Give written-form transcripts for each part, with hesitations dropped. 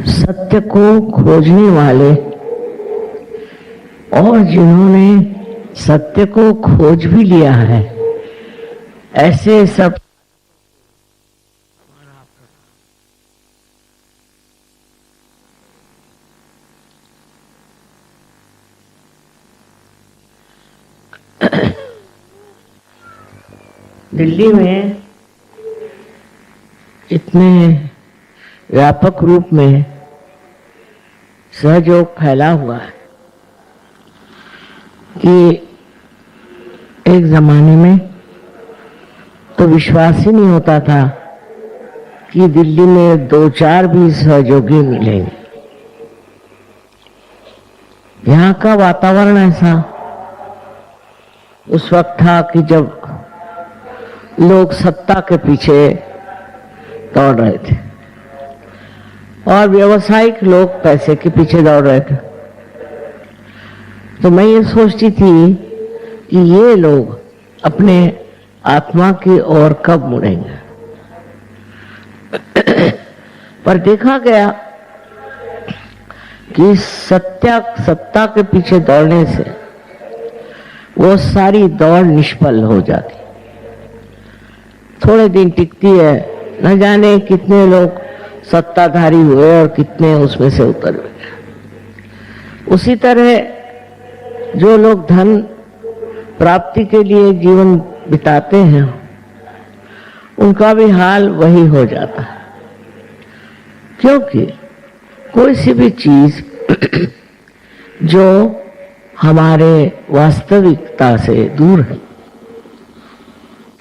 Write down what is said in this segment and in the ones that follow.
सत्य को खोजने वाले और जिन्होंने सत्य को खोज भी लिया है, ऐसे सब दिल्ली में इतने व्यापक रूप में सहयोग फैला हुआ है कि एक जमाने में तो विश्वास ही नहीं होता था कि दिल्ली में 2-4 भी सहयोगी मिलेंगे। यहाँ का वातावरण ऐसा उस वक्त था कि जब लोग सत्ता के पीछे दौड़ रहे थे और व्यावसायिक लोग पैसे के पीछे दौड़ रहे थे। तो मैं ये सोचती थी कि ये लोग अपने आत्मा की ओर कब मुड़ेंगे। पर देखा गया कि सत्ता के पीछे दौड़ने से वो सारी दौड़ निष्फल हो जाती, थोड़े दिन टिकती है। न जाने कितने लोग सत्ताधारी हुए और कितने उसमें से उतर गए। उसी तरह जो लोग धन प्राप्ति के लिए जीवन बिताते हैं, उनका भी हाल वही हो जाता है, क्योंकि कोई सी भी चीज जो हमारे वास्तविकता से दूर है,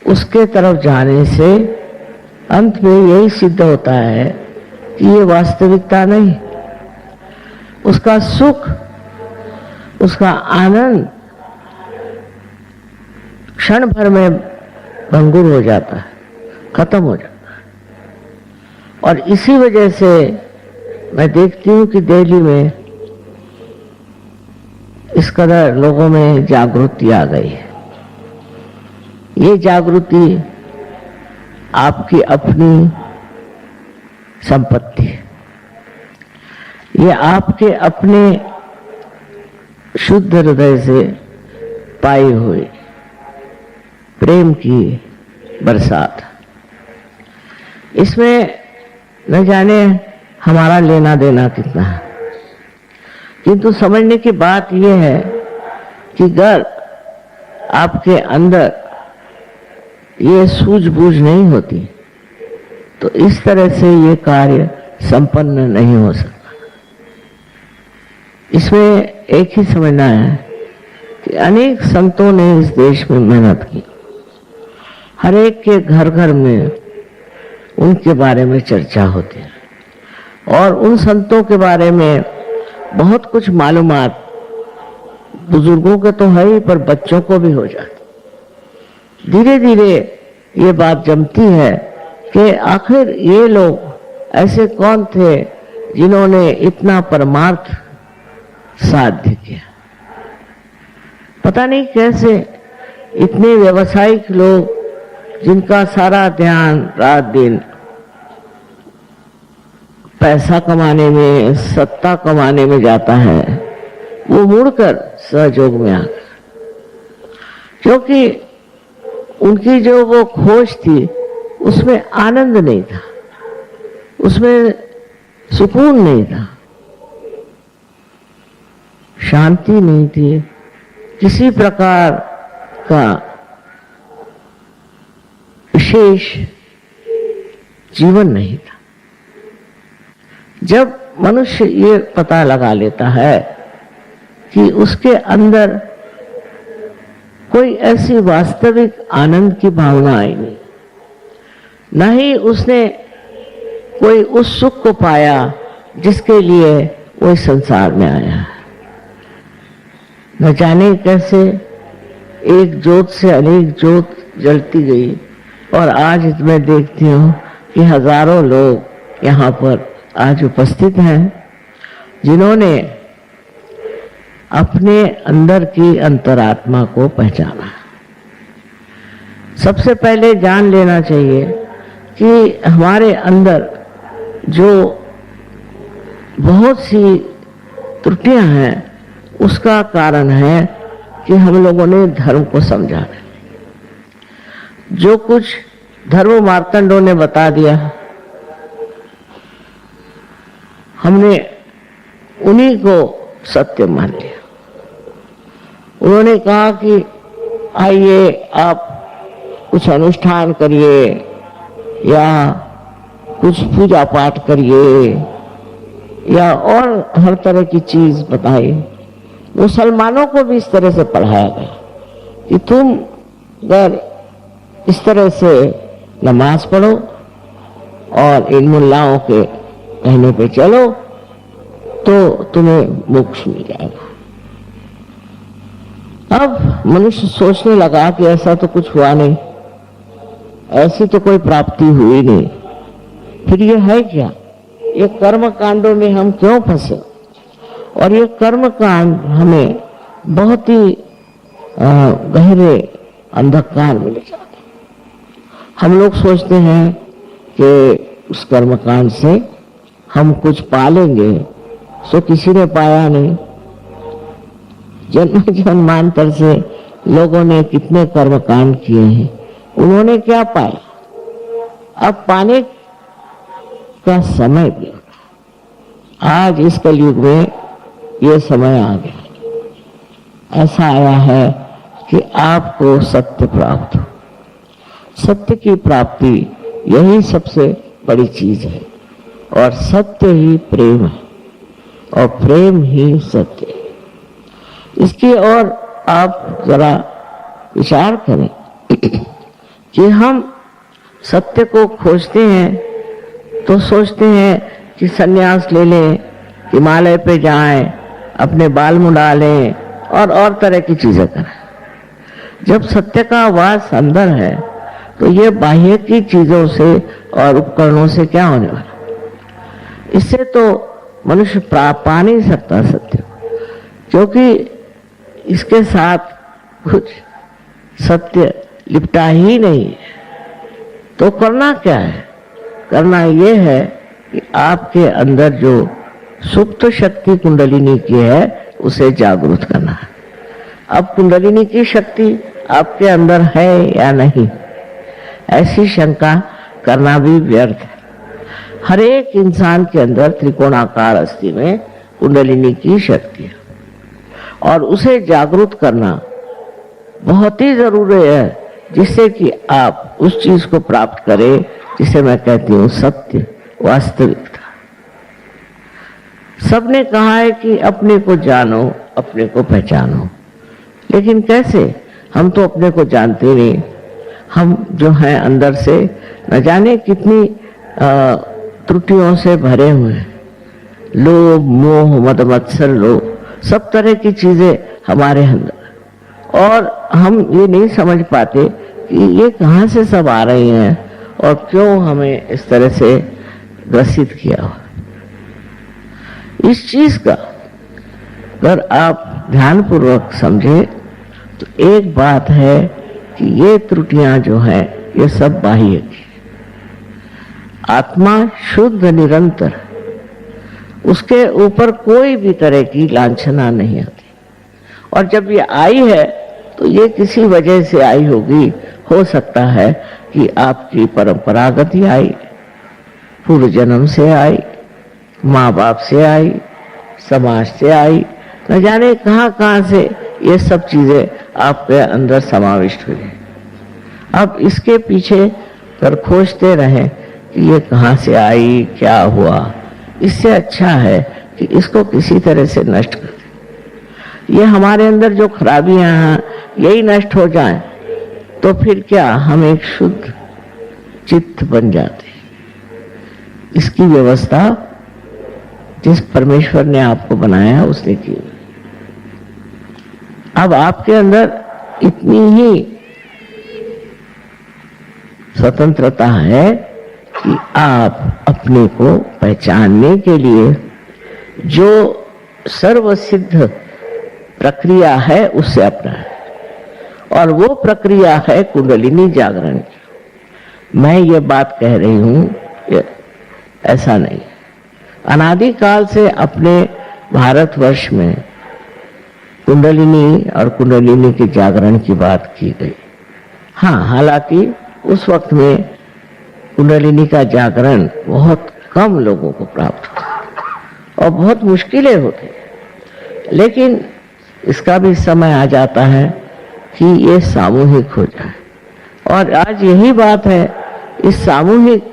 उसके तरफ जाने से अंत में यही सिद्ध होता है कि ये वास्तविकता नहीं। उसका सुख, उसका आनंद क्षण भर में भंगुर हो जाता है, खत्म हो जाता है। और इसी वजह से मैं देखती हूँ कि दिल्ली में इस कदर लोगों में जागृति आ गई है। ये जागृति आपकी अपनी संपत्ति है, ये आपके अपने शुद्ध हृदय से पाई हुई प्रेम की बरसात। इसमें न जाने हमारा लेना देना कितना है, किंतु समझने की बात यह है कि अगर आपके अंदर ये सूझबूझ नहीं होती तो इस तरह से ये कार्य संपन्न नहीं हो सकता। इसमें एक ही समझना है कि अनेक संतों ने इस देश में मेहनत की, हर एक के घर घर में उनके बारे में चर्चा होती है और उन संतों के बारे में बहुत कुछ मालूमात बुजुर्गों के तो है ही, पर बच्चों को भी हो जाती। धीरे धीरे ये बात जमती है कि आखिर ये लोग ऐसे कौन थे जिन्होंने इतना परमार्थ साध्य किया। पता नहीं कैसे इतने व्यावसायिक लोग, जिनका सारा ध्यान रात दिन पैसा कमाने में, सत्ता कमाने में जाता है, वो मुड़कर सहयोग में आ गए, क्योंकि उनकी जो वो खोज थी उसमें आनंद नहीं था, उसमें सुकून नहीं था, शांति नहीं थी, किसी प्रकार का विशेष जीवन नहीं था। जब मनुष्य ये पता लगा लेता है कि उसके अंदर कोई ऐसी वास्तविक आनंद की भावना आई नहीं, न ही उसने कोई उस सुख को पाया जिसके लिए वो संसार में आया है। न जाने कैसे एक ज्योत से अनेक ज्योत जलती गई और आज मैं देखती हूँ कि हजारों लोग यहाँ पर आज उपस्थित हैं, जिन्होंने अपने अंदर की अंतरात्मा को पहचाना। सबसे पहले जान लेना चाहिए कि हमारे अंदर जो बहुत सी त्रुटियां हैं, उसका कारण है कि हम लोगों ने धर्म को समझा नहीं। जो कुछ धर्म मार्तंडों ने बता दिया, हमने उन्हीं को सत्य मान लिया। उन्होंने कहा कि आइए आप कुछ अनुष्ठान करिए या कुछ पूजा पाठ करिए या और हर तरह की चीज बताई। मुसलमानों को भी इस तरह से पढ़ाया गया कि तुम अगर इस तरह से नमाज पढ़ो और इन मुल्लाओं के कहने पे चलो तो तुम्हें मोक्ष मिल जाएगा। अब मनुष्य सोचने लगा कि ऐसा तो कुछ हुआ नहीं, ऐसी तो कोई प्राप्ति हुई नहीं, फिर ये है क्या? ये कर्म कांडों में हम क्यों फंसे? और ये कर्म कांड हमें बहुत ही गहरे अंधकार में ले जाते। हम लोग सोचते हैं कि उस कर्म कांड से हम कुछ पालेंगे, सो किसी ने पाया नहीं। जन्म जन्मांतर से लोगों ने कितने कर्म कांड किए हैं, उन्होंने क्या पाया? अब पाने का समय भी आज इस कलयुग में ये समय आ गया, ऐसा आया है कि आपको सत्य प्राप्त हो। सत्य की प्राप्ति यही सबसे बड़ी चीज है, और सत्य ही प्रेम है और प्रेम ही सत्य है। इसकी ओर आप जरा विचार करें कि हम सत्य को खोजते हैं तो सोचते हैं कि सन्यास ले लें, हिमालय पे जाएं, अपने बाल मुंडा लें और तरह की चीजें करें। जब सत्य का वास अंदर है तो ये बाह्य की चीजों से और उपकरणों से क्या होने वाला? इससे तो मनुष्य पा नहीं सकता सत्य, क्योंकि इसके साथ कुछ सत्य लिपटा ही नहीं है। तो करना क्या है? करना ये है कि आपके अंदर जो सुप्त शक्ति कुंडलिनी की है उसे जागृत करना है। अब कुंडलिनी की शक्ति आपके अंदर है या नहीं, ऐसी शंका करना भी व्यर्थ है। हर एक इंसान के अंदर त्रिकोणाकार अस्थि में कुंडलिनी की शक्ति है और उसे जागृत करना बहुत ही जरूरी है, जिससे कि आप उस चीज को प्राप्त करें जिसे मैं कहती हूँ सत्य, वास्तविकता। सबने कहा है कि अपने को जानो, अपने को पहचानो, लेकिन कैसे? हम तो अपने को जानते नहीं। हम जो हैं अंदर से न जाने कितनी त्रुटियों से भरे हुए हैं। लोभ, मोह, मद, मत्सर, लोभ, सब तरह की चीजें हमारे अंदर, और हम ये नहीं समझ पाते कि ये कहाँ से सब आ रही हैं और क्यों हमें इस तरह से ग्रसित किया हुआ। इस चीज का अगर आप ध्यानपूर्वक समझे तो एक बात है कि ये त्रुटियां जो है ये सब बाह्य की। आत्मा शुद्ध निरंतर, उसके ऊपर कोई भी तरह की लांछना नहीं आती, और जब ये आई है तो ये किसी वजह से आई होगी। हो सकता है कि आपकी परंपरागत ही आई, पूर्व जन्म से आई, माँ बाप से आई, समाज से आई, न जाने कहां कहां से ये सब चीजें आपके अंदर समाविष्ट हुई। अब इसके पीछे पर खोजते रहें कि ये कहां से आई, क्या हुआ। इससे अच्छा है कि इसको किसी तरह से नष्ट कर दें। ये हमारे अंदर जो खराबियां हैं यही नष्ट हो जाएं तो फिर क्या हम एक शुद्ध चित्त बन जाते। इसकी व्यवस्था जिस परमेश्वर ने आपको बनाया उसने की। अब आपके अंदर इतनी ही स्वतंत्रता है कि आप अपने को पहचानने के लिए जो सर्वसिद्ध प्रक्रिया है उससे अपनाएं, और वो प्रक्रिया है कुंडलिनी जागरण की। मैं ये बात कह रही हूं, ऐसा नहीं, अनादिकाल से अपने भारतवर्ष में कुंडलिनी और कुंडलिनी के जागरण की बात की गई। हाँ, हालांकि उस वक्त में कुंडलिनी का जागरण बहुत कम लोगों को प्राप्त होता और बहुत मुश्किलें होती, लेकिन इसका भी समय आ जाता है कि ये सामूहिक हो जाए। और आज यही बात है, इस सामूहिक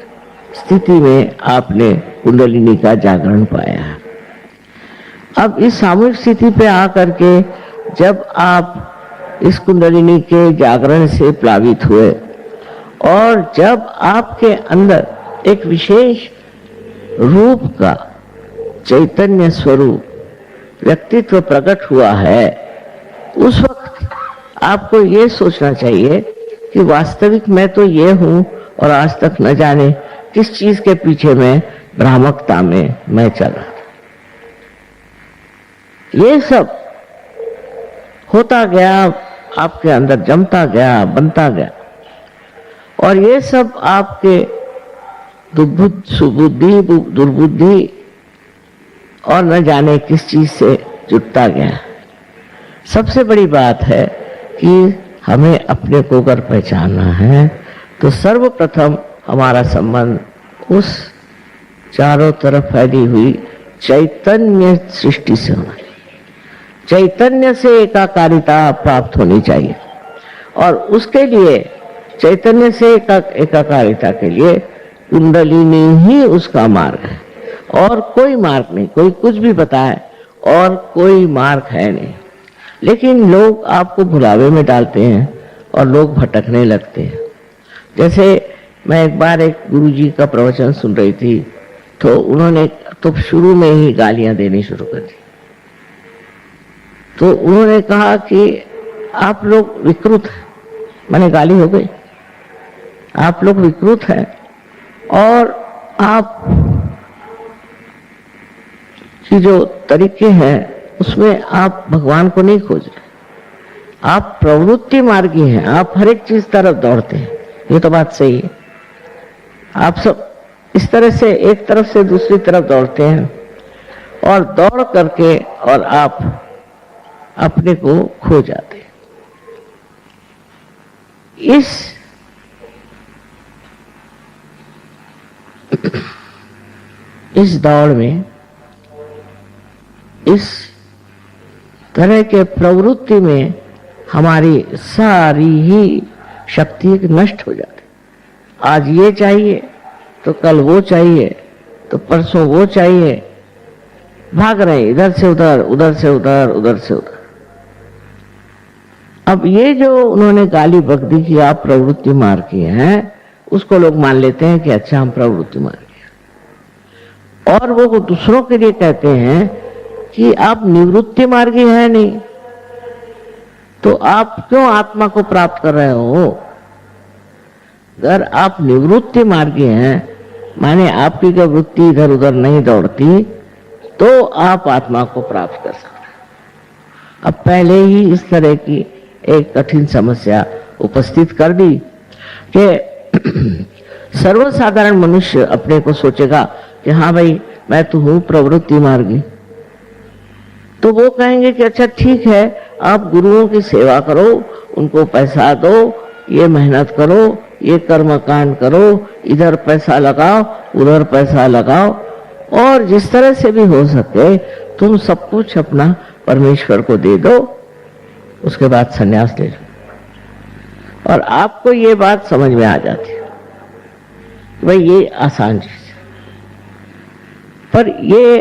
स्थिति में आपने कुंडलिनी का जागरण पाया है। अब इस सामूहिक स्थिति पे आकर के जब आप इस कुंडलिनी के जागरण से प्लावित हुए और जब आपके अंदर एक विशेष रूप का चैतन्य स्वरूप व्यक्तित्व प्रकट हुआ है, उस वक्त आपको ये सोचना चाहिए कि वास्तविक मैं तो ये हूं और आज तक न जाने किस चीज के पीछे मैं भ्रामकता में मैं चल रहा था। ये सब होता गया, आपके अंदर जमता गया, बनता गया, और ये सब आपके सुबुद्धि दुर्बुद्धि और न जाने किस चीज से जुटता गया। सबसे बड़ी बात है कि हमें अपने को अगर पहचानना है तो सर्वप्रथम हमारा संबंध उस चारों तरफ फैली हुई चैतन्य सृष्टि से होना चाहिए। चैतन्य से एकाकारिता प्राप्त होनी चाहिए, और उसके लिए चैतन्य से एकाकारिता के लिए कुंडलिनी ही उसका मार्ग है, और कोई मार्ग नहीं। कोई कुछ भी बताए और कोई मार्ग है नहीं, लेकिन लोग आपको भुलावे में डालते हैं और लोग भटकने लगते हैं। जैसे मैं एक बार एक गुरुजी का प्रवचन सुन रही थी, तो उन्होंने तो शुरू में ही गालियां देनी शुरू कर दी। तो उन्होंने कहा कि आप लोग विकृत हैं, माने गाली हो गई, आप लोग विकृत हैं और आप की जो तरीके हैं उसमें आप भगवान को नहीं खोज रहे, आप प्रवृत्ति मार्गी हैं, आप हर एक चीज तरफ दौड़ते हैं। ये तो बात सही है, आप सब इस तरह से एक तरफ से दूसरी तरफ दौड़ते हैं, और दौड़ करके और आप अपने को खो जाते हैं। इस दौड़ में, इस तरह के प्रवृत्ति में हमारी सारी ही शक्ति नष्ट हो जाती। आज ये चाहिए तो कल वो चाहिए, तो परसों वो चाहिए, भाग रहे इधर से उधर, उधर से उधर, उधर से उधर। अब ये जो उन्होंने गाली बक दी कि आप प्रवृत्ति मार की हैं, उसको लोग मान लेते हैं कि अच्छा हम प्रवृत्ति मार किया, और वो दूसरों के लिए कहते हैं कि आप निवृत्ति मार्गी है नहीं, तो आप क्यों आत्मा को प्राप्त कर रहे हो? अगर आप निवृत्ति मार्गी हैं, माने आपकी जब वृत्ति इधर उधर नहीं दौड़ती, तो आप आत्मा को प्राप्त कर सकते हैं। अब पहले ही इस तरह की एक कठिन समस्या उपस्थित कर दी कि सर्वसाधारण मनुष्य अपने को सोचेगा कि हाँ भाई मैं तो हूं प्रवृत्ति मार्गी, तो वो कहेंगे कि अच्छा ठीक है, आप गुरुओं की सेवा करो, उनको पैसा दो, ये मेहनत करो, ये कर्मकांड करो, इधर पैसा लगाओ, उधर पैसा लगाओ, और जिस तरह से भी हो सके तुम सब कुछ अपना परमेश्वर को दे दो, उसके बाद संन्यास ले लो। और आपको ये बात समझ में आ जाती है भाई ये आसान चीज है, पर ये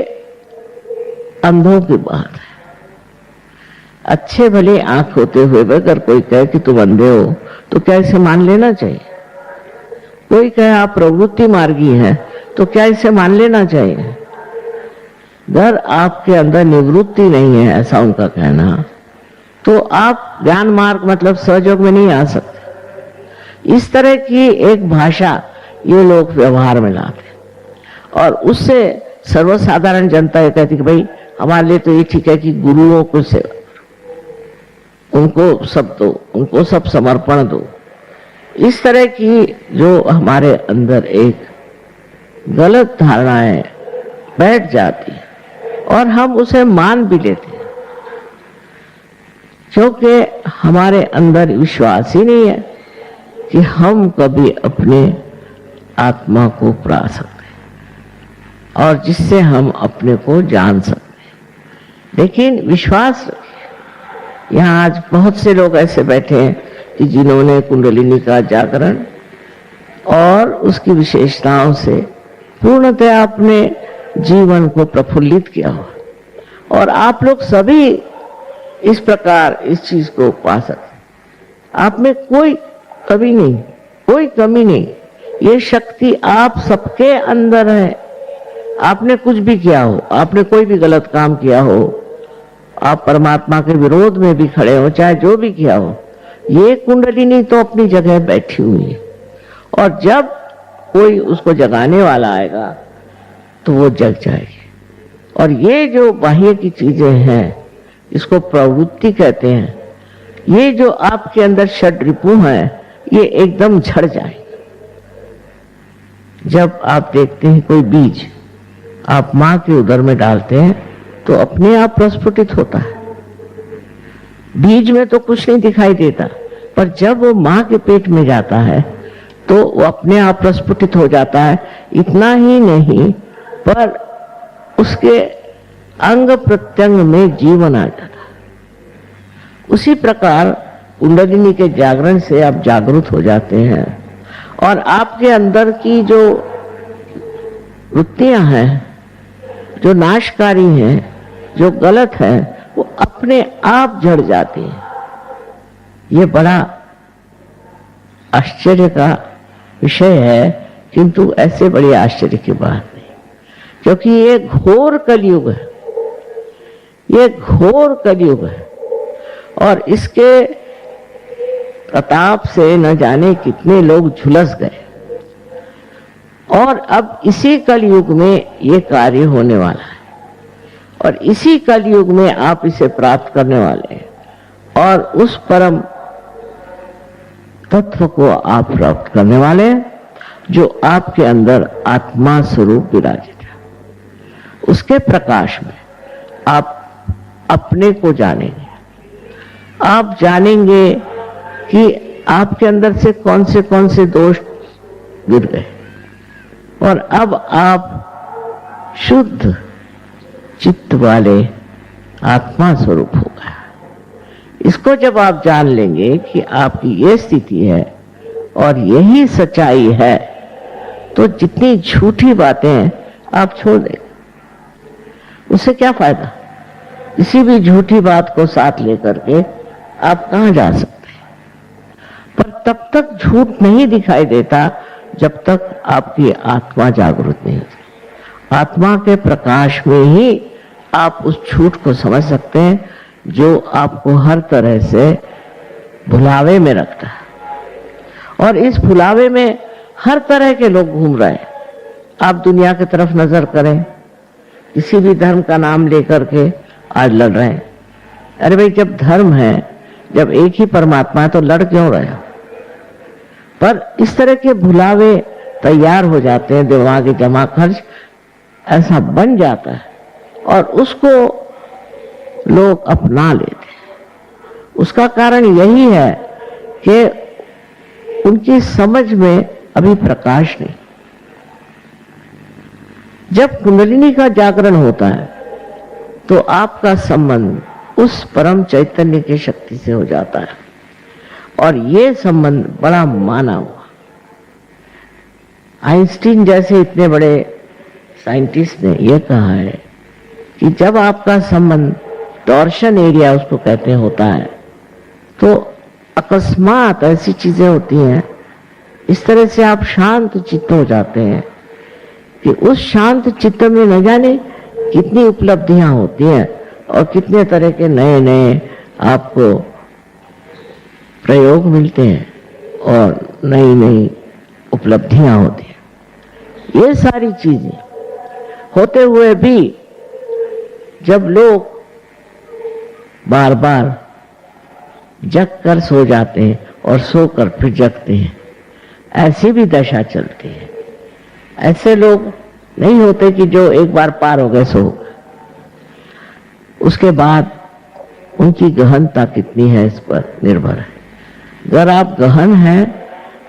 अंधों की बात है। अच्छे भले आंख होते हुए अगर कोई कहे कि तुम अंधे हो, तो क्या इसे मान लेना चाहिए? कोई कहे आप प्रवृत्ति मार्गी हैं, तो क्या इसे मान लेना चाहिए? अगर आपके अंदर निवृत्ति नहीं है, ऐसा उनका कहना, तो आप ज्ञान मार्ग मतलब सहयोग में नहीं आ सकते। इस तरह की एक भाषा ये लोग व्यवहार में लाते, और उससे सर्वसाधारण जनता ये कहती कि भाई हमारे लिए तो ये ठीक है कि गुरुओं को सेवा करो, उनको सब दो, उनको सब समर्पण दो। इस तरह की जो हमारे अंदर एक गलत धारणाएं बैठ जाती है और हम उसे मान भी लेते हैं, क्योंकि हमारे अंदर विश्वास ही नहीं है कि हम कभी अपने आत्मा को पा सकते हैं और जिससे हम अपने को जान सकते हैं। लेकिन विश्वास, यहाँ आज बहुत से लोग ऐसे बैठे हैं कि जिन्होंने कुंडलिनी का जागरण और उसकी विशेषताओं से पूर्णतः अपने जीवन को प्रफुल्लित किया हुआ, और आप लोग सभी इस प्रकार इस चीज को पा सकते। आप में कोई कमी नहीं, कोई कमी नहीं, ये शक्ति आप सबके अंदर है। आपने कुछ भी किया हो, आपने कोई भी गलत काम किया हो, आप परमात्मा के विरोध में भी खड़े हो, चाहे जो भी किया हो, ये कुंडलिनी तो अपनी जगह बैठी हुई है, और जब कोई उसको जगाने वाला आएगा तो वो जग जाएगी। और ये जो बाह्य की चीजें हैं, इसको प्रवृत्ति कहते हैं, ये जो आपके अंदर षड रिपु हैं, ये एकदम झड़ जाएंगे। जब आप देखते हैं कोई बीज आप मां के उदर में डालते हैं तो अपने आप प्रस्फुटित होता है। बीज में तो कुछ नहीं दिखाई देता, पर जब वो मां के पेट में जाता है तो वो अपने आप प्रस्फुटित हो जाता है। इतना ही नहीं, पर उसके अंग प्रत्यंग में जीवन आ जाता है। उसी प्रकार कुंडलिनी के जागरण से आप जागरूक हो जाते हैं और आपके अंदर की जो वृत्तियां हैं, जो नाशकारी हैं, जो गलत हैं, वो अपने आप झड़ जाती हैं। ये बड़ा आश्चर्य का विषय है, किंतु ऐसे बड़ी आश्चर्य की बात नहीं, क्योंकि ये घोर कलयुग है, ये घोर कलयुग है, और इसके प्रताप से न जाने कितने लोग झुलस गए। और अब इसी कलयुग में ये कार्य होने वाला है, और इसी कलयुग में आप इसे प्राप्त करने वाले हैं, और उस परम तत्व को आप प्राप्त करने वाले हैं जो आपके अंदर आत्मा स्वरूप विराजित है। उसके प्रकाश में आप अपने को जानेंगे। आप जानेंगे कि आपके अंदर से कौन से दोष गिर गए, और अब आप शुद्ध चित्त वाले आत्मा स्वरूप हो गए। इसको जब आप जान लेंगे कि आपकी ये स्थिति है और यही सच्चाई है, तो जितनी झूठी बातें हैं आप छोड़ देंगे। उससे क्या फायदा? किसी भी झूठी बात को साथ लेकर के आप कहां जा सकते हैं? पर तब तक झूठ नहीं दिखाई देता जब तक आपकी आत्मा जागृत नहीं होती। आत्मा के प्रकाश में ही आप उस झूठ को समझ सकते हैं जो आपको हर तरह से भुलावे में रखता है। और इस भुलावे में हर तरह के लोग घूम रहे हैं। आप दुनिया की तरफ नजर करें, किसी भी धर्म का नाम लेकर के आज लड़ रहे हैं। अरे भाई, जब धर्म है, जब एक ही परमात्मा है, तो लड़ क्यों रहे हो? पर इस तरह के भुलावे तैयार हो जाते हैं, दिमागी जमा खर्च ऐसा बन जाता है और उसको लोग अपना लेते हैं। उसका कारण यही है कि उनकी समझ में अभी प्रकाश नहीं। जब कुंडलिनी का जागरण होता है तो आपका संबंध उस परम चैतन्य की शक्ति से हो जाता है, और ये संबंध बड़ा माना हुआ। आइंस्टीन जैसे इतने बड़े साइंटिस्ट ने यह कहा है कि जब आपका संबंध टॉर्शन एरिया उसको कहते होता है, तो अकस्मात ऐसी चीजें होती हैं, इस तरह से आप शांत चित्त हो जाते हैं कि उस शांत चित्त में न जाने कितनी उपलब्धियां होती हैं और कितने तरह के नए नए आपको प्रयोग मिलते हैं और नई नई उपलब्धियां होती हैं। ये सारी चीजें होते हुए भी जब लोग बार बार जग कर सो जाते हैं और सोकर फिर जगते हैं, ऐसी भी दशा चलती है। ऐसे लोग नहीं होते कि जो एक बार पार हो गए सो हो गए। उसके बाद उनकी गहनता कितनी है इस पर निर्भर है। अगर आप गहन हैं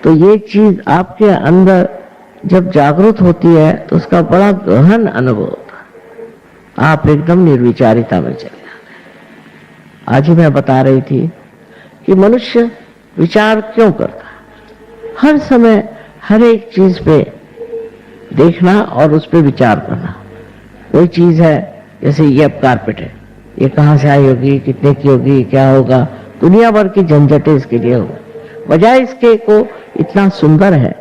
तो ये चीज आपके अंदर जब जागृत होती है तो उसका बड़ा गहन अनुभव होता है, आप एकदम निर्विचारिता में चले जाते हैं। आज ही मैं बता रही थी कि मनुष्य विचार क्यों करता है, हर समय हर एक चीज पे देखना और उस पे विचार करना। कोई चीज है, जैसे ये अब कारपेट है, ये कहाँ से आई होगी, कितने की होगी, क्या होगा, दुनिया भर की झंझटें इसके लिए होगी। बजाय इसके को इतना सुंदर है,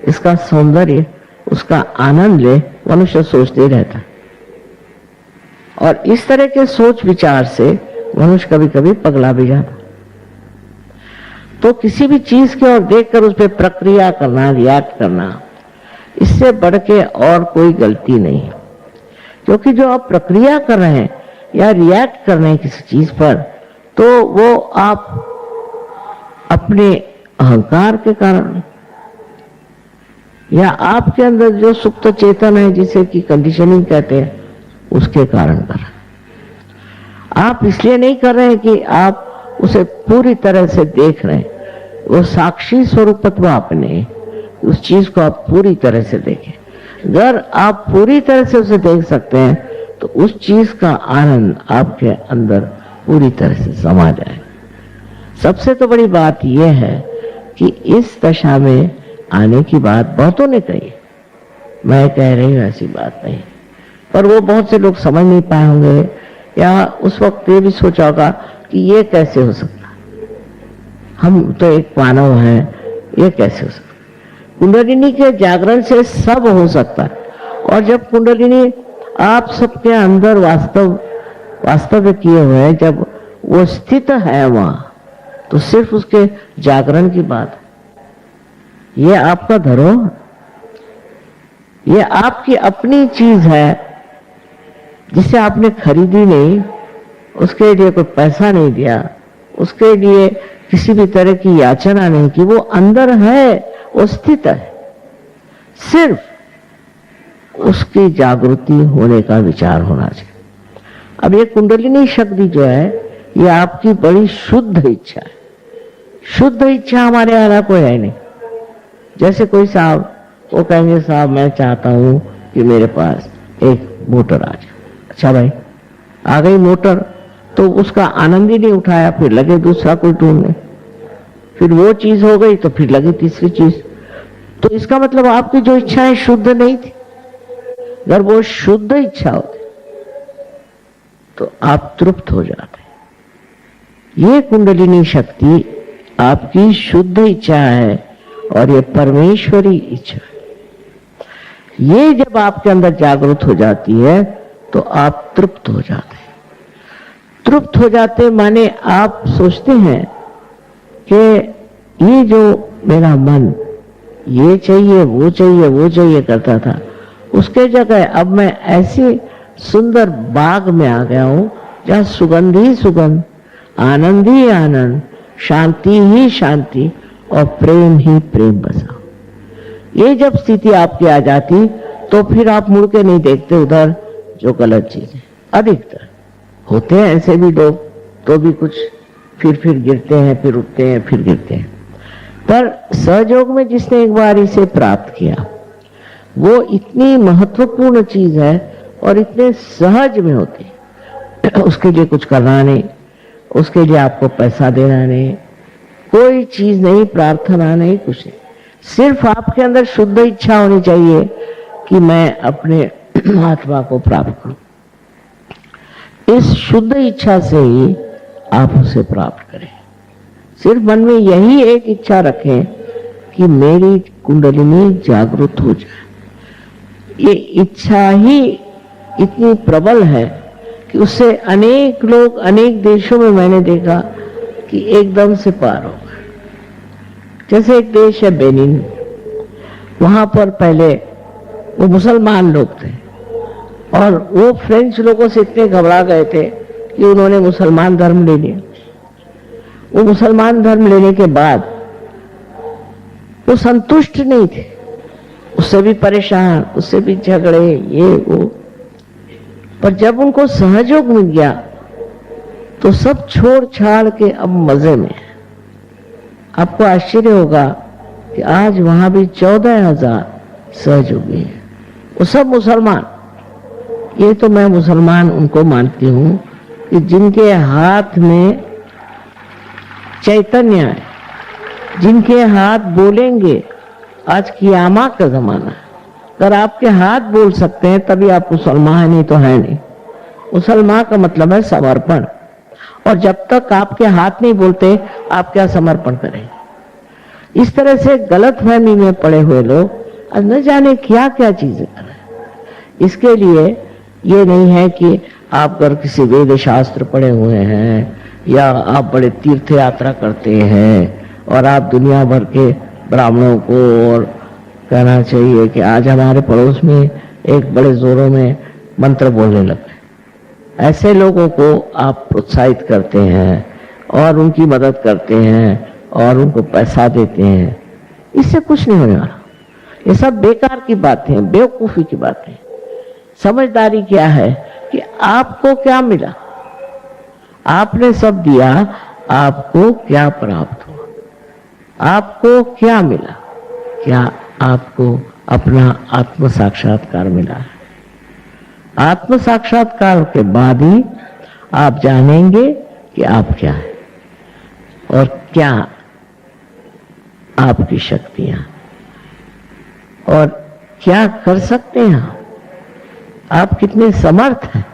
इसका सौंदर्य, उसका आनंद ले, मनुष्य सोचते ही रहता है। और इस तरह के सोच विचार से मनुष्य कभी कभी पगला भी जाता। तो किसी भी चीज की ओर देखकर उस पर प्रक्रिया करना, रिएक्ट करना, इससे बढ़ के और कोई गलती नहीं है। क्योंकि जो आप प्रक्रिया कर रहे हैं या रिएक्ट कर रहे हैं किसी चीज पर, तो वो आप अपने अहंकार के कारण या आपके अंदर जो सुप्त चेतन है, जिसे कि कंडीशनिंग कहते हैं, उसके कारण कर रहे हैं। आप इसलिए नहीं कर रहे हैं कि आप उसे पूरी तरह से देख रहे हैं। वो साक्षी स्वरूपत्व आपने, उस चीज को आप पूरी तरह से देखें। अगर आप पूरी तरह से उसे देख सकते हैं तो उस चीज का आनंद आपके अंदर पूरी तरह से समा जाए। सबसे तो बड़ी बात यह है कि इस दशा में आने की बात बहुतों ने कही, मैं कह रही हूं ऐसी बात नहीं, पर वो बहुत से लोग समझ नहीं पाए होंगे या उस वक्त ये भी सोचा होगा कि ये कैसे हो सकता, हम तो एक मानव हैं, ये कैसे हो सकता। कुंडलिनी के जागरण से सब हो सकता है। और जब कुंडलिनी आप सबके अंदर वास्तव किए हुए हैं, जब वो स्थित है वहां, तो सिर्फ उसके जागरण की बात है। ये आपका धरोहर, ये आपकी अपनी चीज है जिसे आपने खरीदी नहीं, उसके लिए कोई पैसा नहीं दिया, उसके लिए किसी भी तरह की याचना नहीं की, वो अंदर है, वो स्थित है। सिर्फ उसकी जागृति होने का विचार होना चाहिए। अब ये कुंडलिनी शक्ति जो है, ये आपकी बड़ी शुद्ध इच्छा है। शुद्ध इच्छा हमारे यहाँ कोई है नहीं। जैसे कोई साहब वो कहेंगे, साहब मैं चाहता हूं कि मेरे पास एक मोटर आ जाए। अच्छा भाई, आ गई मोटर, तो उसका आनंद ही नहीं उठाया, फिर लगे दूसरा कोई ढूंढने, फिर वो चीज हो गई तो फिर लगी तीसरी चीज। तो इसका मतलब आपकी जो इच्छाएं शुद्ध नहीं थी। अगर वो शुद्ध इच्छा होती तो आप तृप्त हो जाते। ये कुंडलिनी शक्ति आपकी शुद्ध इच्छा है और ये परमेश्वरी इच्छा है। ये जब आपके अंदर जागृत हो जाती है तो आप तृप्त हो जाते हैं। तृप्त हो जाते माने आप सोचते हैं कि ये जो मेरा मन ये चाहिए वो चाहिए वो चाहिए करता था, उसके जगह अब मैं ऐसे सुंदर बाग में आ गया हूं जहां सुगंध ही सुगंध, आनंद ही आनंद, शांति ही शांति और प्रेम ही प्रेम बसा। ये जब स्थिति आपकी आ जाती तो फिर आप मुड़ के नहीं देखते उधर जो गलत चीज है। अधिकतर होते हैं ऐसे भी लोग, तो भी कुछ फिर गिरते हैं, फिर उठते हैं, फिर गिरते हैं। पर सहयोग में जिसने एक बार इसे प्राप्त किया, वो इतनी महत्वपूर्ण चीज है और इतने सहज में होती है। उसके लिए कुछ करना नहीं, उसके लिए आपको पैसा देना नहीं, कोई चीज नहीं, प्रार्थना नहीं, कुछ नहीं। सिर्फ आपके अंदर शुद्ध इच्छा होनी चाहिए कि मैं अपने आत्मा को प्राप्त करूं। इस शुद्ध इच्छा से ही आप उसे प्राप्त करें। सिर्फ मन में यही एक इच्छा रखें कि मेरी कुंडलिनी जागृत हो जाए। ये इच्छा ही इतनी प्रबल है कि उससे अनेक लोग, अनेक देशों में मैंने देखा कि एकदम से पार हो गए। जैसे एक देश है बेनिन, वहां पर पहले वो मुसलमान लोग थे और वो फ्रेंच लोगों से इतने घबरा गए थे कि उन्होंने मुसलमान धर्म ले लिया। वो मुसलमान धर्म लेने के बाद वो संतुष्ट नहीं थे। उससे भी परेशान, उससे भी झगड़े, ये वो। पर जब उनको सहयोग मिल गया तो सब छोड़ छाड़ के अब मजे में। आपको आश्चर्य होगा कि आज वहां भी 14,000 सहयोगी हैं, वो सब मुसलमान। ये तो मैं मुसलमान उनको मानती हूं कि जिनके हाथ में चैतन्य है, जिनके हाथ बोलेंगे। आज क़यामत का जमाना है, अगर आपके हाथ बोल सकते हैं तभी आप मुसलमान हैं, नहीं तो है नहीं। मुसलमान का मतलब है समर्पण, और जब तक आपके हाथ नहीं बोलते आप क्या समर्पण करें। इस तरह से गलतफहमी में पड़े हुए लोग न जाने क्या क्या चीजें कर रहे हैं। इसके लिए ये नहीं है कि आप अगर किसी वेद शास्त्र पढ़े हुए हैं या आप बड़े तीर्थ यात्रा करते हैं और आप दुनिया भर के ब्राह्मणों को, और कहना चाहिए कि आज हमारे पड़ोस में एक बड़े जोरों में मंत्र बोलने लगे, ऐसे लोगों को आप प्रोत्साहित करते हैं और उनकी मदद करते हैं और उनको पैसा देते हैं, इससे कुछ नहीं होने वाला। ये सब बेकार की बातें, बेवकूफी की बातें। समझदारी क्या है कि आपको क्या मिला, आपने सब दिया, आपको क्या प्राप्त हुआ, आपको क्या मिला, क्या आपको अपना आत्म साक्षात्कार मिला है। आत्म साक्षात्कार के बाद ही आप जानेंगे कि आप क्या है और क्या आपकी शक्तियां और क्या कर सकते हैं आप कितने समर्थ हैं।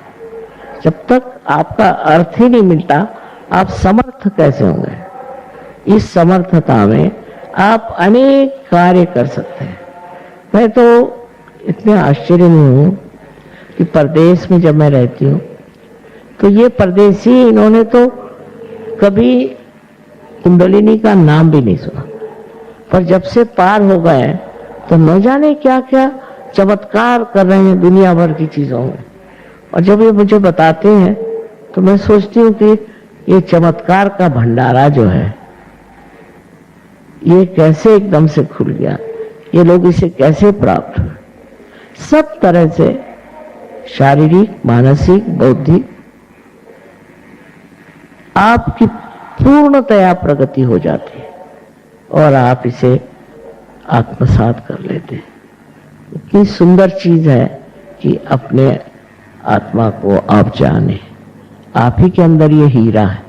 जब तक आपका अर्थ ही नहीं मिलता आप समर्थ कैसे होंगे। इस समर्थता में आप अनेक कार्य कर सकते हैं। मैं तो इतने आश्चर्य में हूं कि परदेश में जब मैं रहती हूँ तो ये परदेशी, इन्होंने तो कभी कुंडलिनी का नाम भी नहीं सुना, पर जब से पार हो गए तो न जाने क्या क्या चमत्कार कर रहे हैं दुनिया भर की चीजों में। और जब ये मुझे बताते हैं तो मैं सोचती हूँ कि ये चमत्कार का भंडारा जो है ये कैसे एकदम से खुल गया, ये लोग इसे कैसे प्राप्त हुए। सब तरह से शारीरिक, मानसिक, बौद्धिक आपकी पूर्णतया प्रगति हो जाती है और आप इसे आत्मसात कर लेते हैं। इतनी सुंदर चीज है कि अपने आत्मा को आप जाने। आप ही के अंदर ये हीरा है,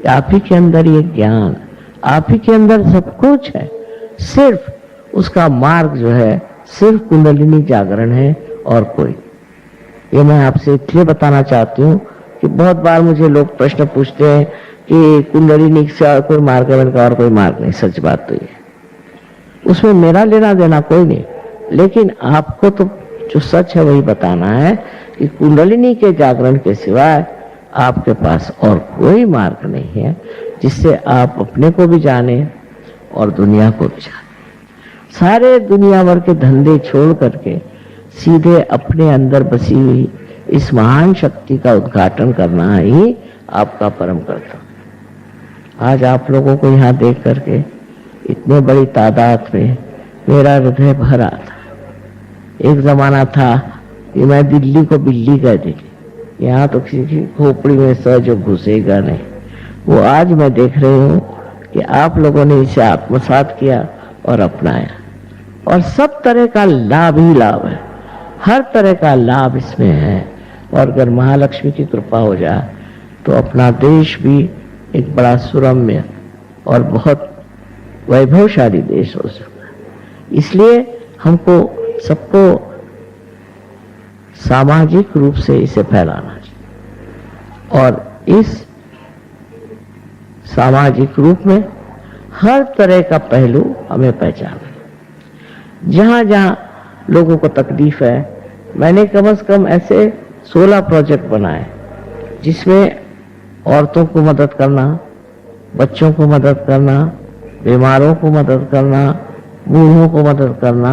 आप ही के अंदर ये ज्ञान, आप ही के अंदर सब कुछ है। सिर्फ उसका मार्ग जो है सिर्फ कुंडलिनी जागरण है और कोई। ये मैं आपसे इसलिए बताना चाहती हूँ कि बहुत बार मुझे लोग प्रश्न पूछते हैं कि कुंडलिनी से और कोई मार्ग है, और कोई मार्ग नहीं। सच बात तो ये, उसमें मेरा लेना देना कोई नहीं, लेकिन आपको तो जो सच है वही बताना है कि कुंडलिनी के जागरण के सिवाय आपके पास और कोई मार्ग नहीं है जिससे आप अपने को भी जाने और दुनिया को भी जाने। सारे दुनिया भर के धंधे छोड़ करके सीधे अपने अंदर बसी हुई इस महान शक्ति का उद्घाटन करना ही आपका परम कर्तव्य। आज आप लोगों को यहाँ देख करके इतने बड़ी तादाद में मेरा हृदय भरा था। एक जमाना था कि मैं दिल्ली को बिल्ली कहती थी, यहाँ तो किसी की खोपड़ी में जो घुसेगा नहीं। वो आज मैं देख रही हूँ कि आप लोगों ने इसे आत्मसात किया और अपनाया, और सब तरह का लाभ ही लाभ है, हर तरह का लाभ इसमें है। और अगर महालक्ष्मी की कृपा हो जाए तो अपना देश भी एक बड़ा सुरम्य और बहुत वैभवशाली देश हो सकता है। इसलिए हमको सबको सामाजिक रूप से इसे फैलाना चाहिए और इस सामाजिक रूप में हर तरह का पहलू हमें पहचानना। जहां जहां लोगों को तकलीफ है, मैंने कम से कम ऐसे 16 प्रोजेक्ट बनाए जिसमें औरतों को मदद करना, बच्चों को मदद करना, बीमारों को मदद करना, बूढ़ों को मदद करना,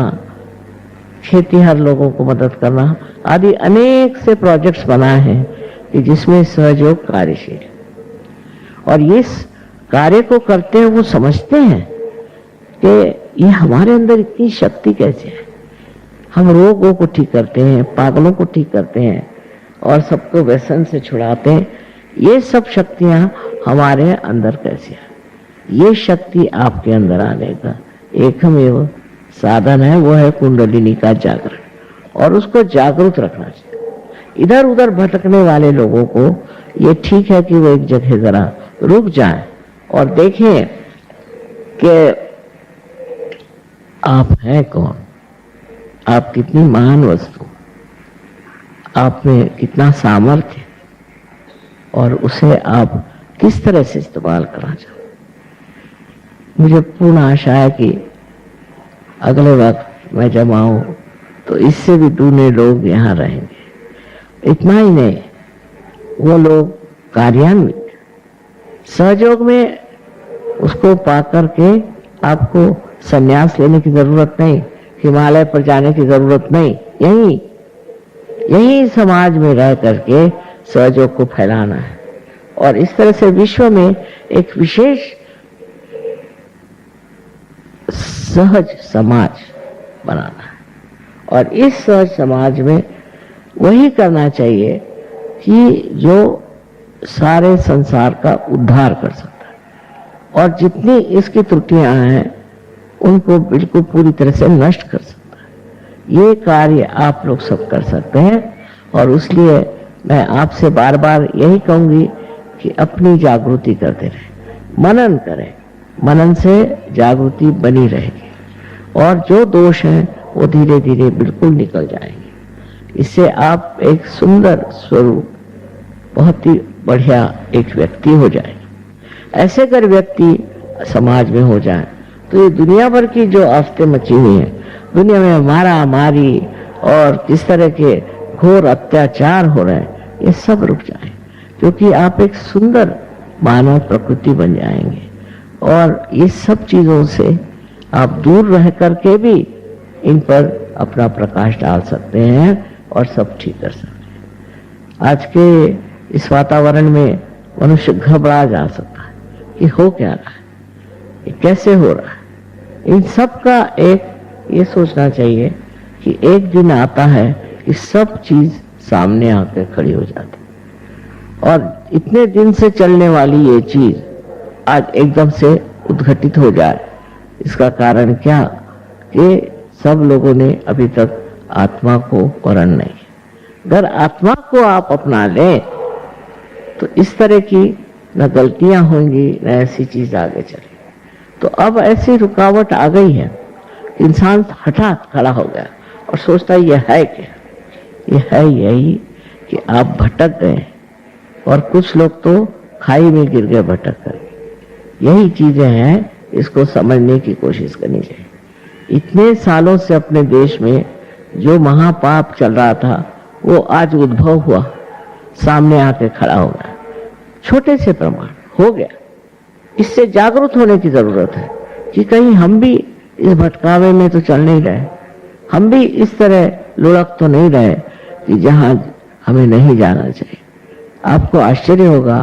खेतीहर लोगों को मदद करना आदि अनेक से प्रोजेक्ट्स बनाए हैं कि जिसमें सहयोग कार्यशील। और इस कार्य को करते हुए वो समझते हैं कि ये हमारे अंदर इतनी शक्ति कैसे है। हम रोगों को ठीक करते हैं, पागलों को ठीक करते हैं और सबको व्यसन से छुड़ाते हैं। ये सब शक्तियां हमारे अंदर कैसे है? ये शक्ति आपके अंदर आने का एकमेव साधन है, वो है कुंडलिनी का जागरण, और उसको जागरूक रखना चाहिए। इधर उधर भटकने वाले लोगों को ये ठीक है कि वो एक जगह जरा रुक जाएं और देखें कि आप हैं कौन, आप कितनी महान वस्तु, आप में कितना सामर्थ्य, और उसे आप किस तरह से इस्तेमाल करना चाहते। मुझे पूर्ण आशा है कि अगले वक्त मैं जब आऊं तो इससे भी दूने लोग यहाँ रहेंगे। इतना ही नहीं, वो लोग कार्यान्वित सहयोग में उसको पाकर के आपको संन्यास लेने की जरूरत नहीं, हिमालय पर जाने की जरूरत नहीं, यही समाज में रह करके सहयोग को फैलाना है और इस तरह से विश्व में एक विशेष सहज समाज बनाना है। और इस सहज समाज में वही करना चाहिए कि जो सारे संसार का उद्धार कर सकता है और जितनी इसकी त्रुटियां हैं उनको बिल्कुल पूरी तरह से नष्ट कर सकता है। ये कार्य आप लोग सब कर सकते हैं और इसलिए मैं आपसे बार बार यही कहूंगी कि अपनी जागृति करते रहें, मनन करें, मनन से जागृति बनी रहेगी और जो दोष हैं वो धीरे धीरे बिल्कुल निकल जाएंगे। इससे आप एक सुंदर स्वरूप, बहुत ही बढ़िया एक व्यक्ति हो जाएंगे। ऐसे अगर व्यक्ति समाज में हो जाए तो ये दुनिया भर की जो आफतें मची हुई हैं, दुनिया में मारा मारी और किस तरह के घोर अत्याचार हो रहे हैं, ये सब रुक जाए, क्योंकि आप एक सुंदर मानव प्रकृति बन जाएंगे और ये सब चीजों से आप दूर रह करके भी इन पर अपना प्रकाश डाल सकते हैं और सब ठीक कर सकते हैं। आज के इस वातावरण में मनुष्य घबरा जा सकता है कि हो क्या रहा है, ये कैसे हो रहा है। इन सब का एक ये सोचना चाहिए कि एक दिन आता है कि सब चीज सामने आकर खड़ी हो जाती और इतने दिन से चलने वाली ये चीज आज एकदम से उद्घटित हो जाए। इसका कारण क्या कि सब लोगों ने अभी तक आत्मा को वरण नहीं। अगर आत्मा को आप अपना लें तो इस तरह की न गलतियां होंगी न ऐसी चीज आगे चले। तो अब ऐसी रुकावट आ गई है कि इंसान हठात खड़ा हो गया और सोचता है ये है क्या, ये है यही कि आप भटक गए और कुछ लोग तो खाई में गिर गए भटक कर। यही चीजें हैं, इसको समझने की कोशिश करनी चाहिए। इतने सालों से अपने देश में जो महापाप चल रहा था वो आज उद्भव हुआ, सामने आके खड़ा हो गया, छोटे से प्रमाण हो गया। इससे जागरूक होने की जरूरत है कि कहीं हम भी इस भटकावे में तो चल नहीं रहे, हम भी इस तरह लुढ़क तो नहीं रहे कि जहां हमें नहीं जाना चाहिए। आपको आश्चर्य होगा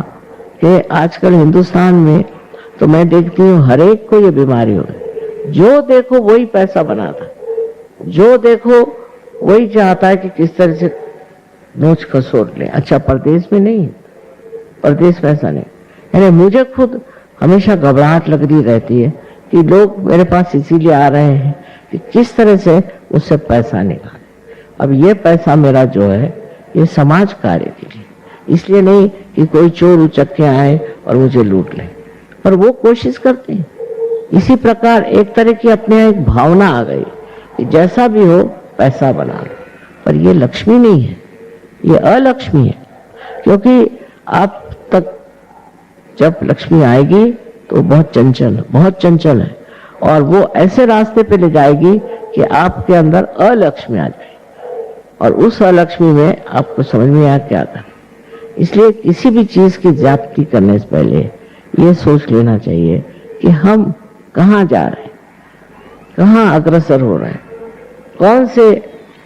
कि आजकल हिंदुस्तान में तो मैं देखती हूँ हर एक को ये बीमारी हो गई। जो देखो वही पैसा बनाता, जो देखो वही चाहता है कि किस तरह से नोच खसोट ले। अच्छा, परदेश में नहीं, परदेश में ऐसा नहीं। यानी मुझे खुद हमेशा घबराहट लग रही रहती है कि लोग मेरे पास इसीलिए आ रहे हैं कि किस तरह से उससे पैसा निकाले। अब ये पैसा मेरा जो है ये समाज कार्य के लिए, इसलिए नहीं कि कोई चोर उचक्के आए और मुझे लूट ले, पर वो कोशिश करते हैं। इसी प्रकार एक तरह की अपने यहाँ एक भावना आ गई कि जैसा भी हो पैसा बना लो, पर ये लक्ष्मी नहीं है, ये अलक्ष्मी है। क्योंकि आप तक जब लक्ष्मी आएगी तो बहुत चंचल है और वो ऐसे रास्ते पे ले जाएगी कि आपके अंदर अलक्ष्मी आ जाए और उस अलक्ष्मी में आपको समझ में आया क्या करना। इसलिए किसी भी चीज की ज्यादती करने से पहले ये सोच लेना चाहिए कि हम कहाँ जा रहे हैं, कहाँ अग्रसर हो रहे हैं, कौन से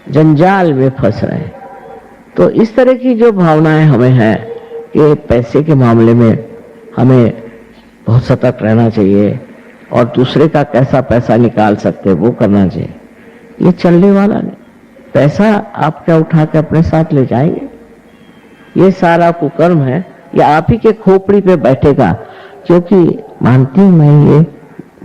जंजाल में फंस रहे हैं। तो इस तरह की जो भावनाएं हमें है कि पैसे के मामले में हमें बहुत सतर्क रहना चाहिए और दूसरे का कैसा पैसा निकाल सकते वो करना चाहिए, ये चलने वाला नहीं। पैसा आप क्या उठा के अपने साथ ले जाएंगे? ये सारा कुकर्म है, ये आप ही के खोपड़ी पे बैठेगा, क्योंकि मानती हूं मैं ये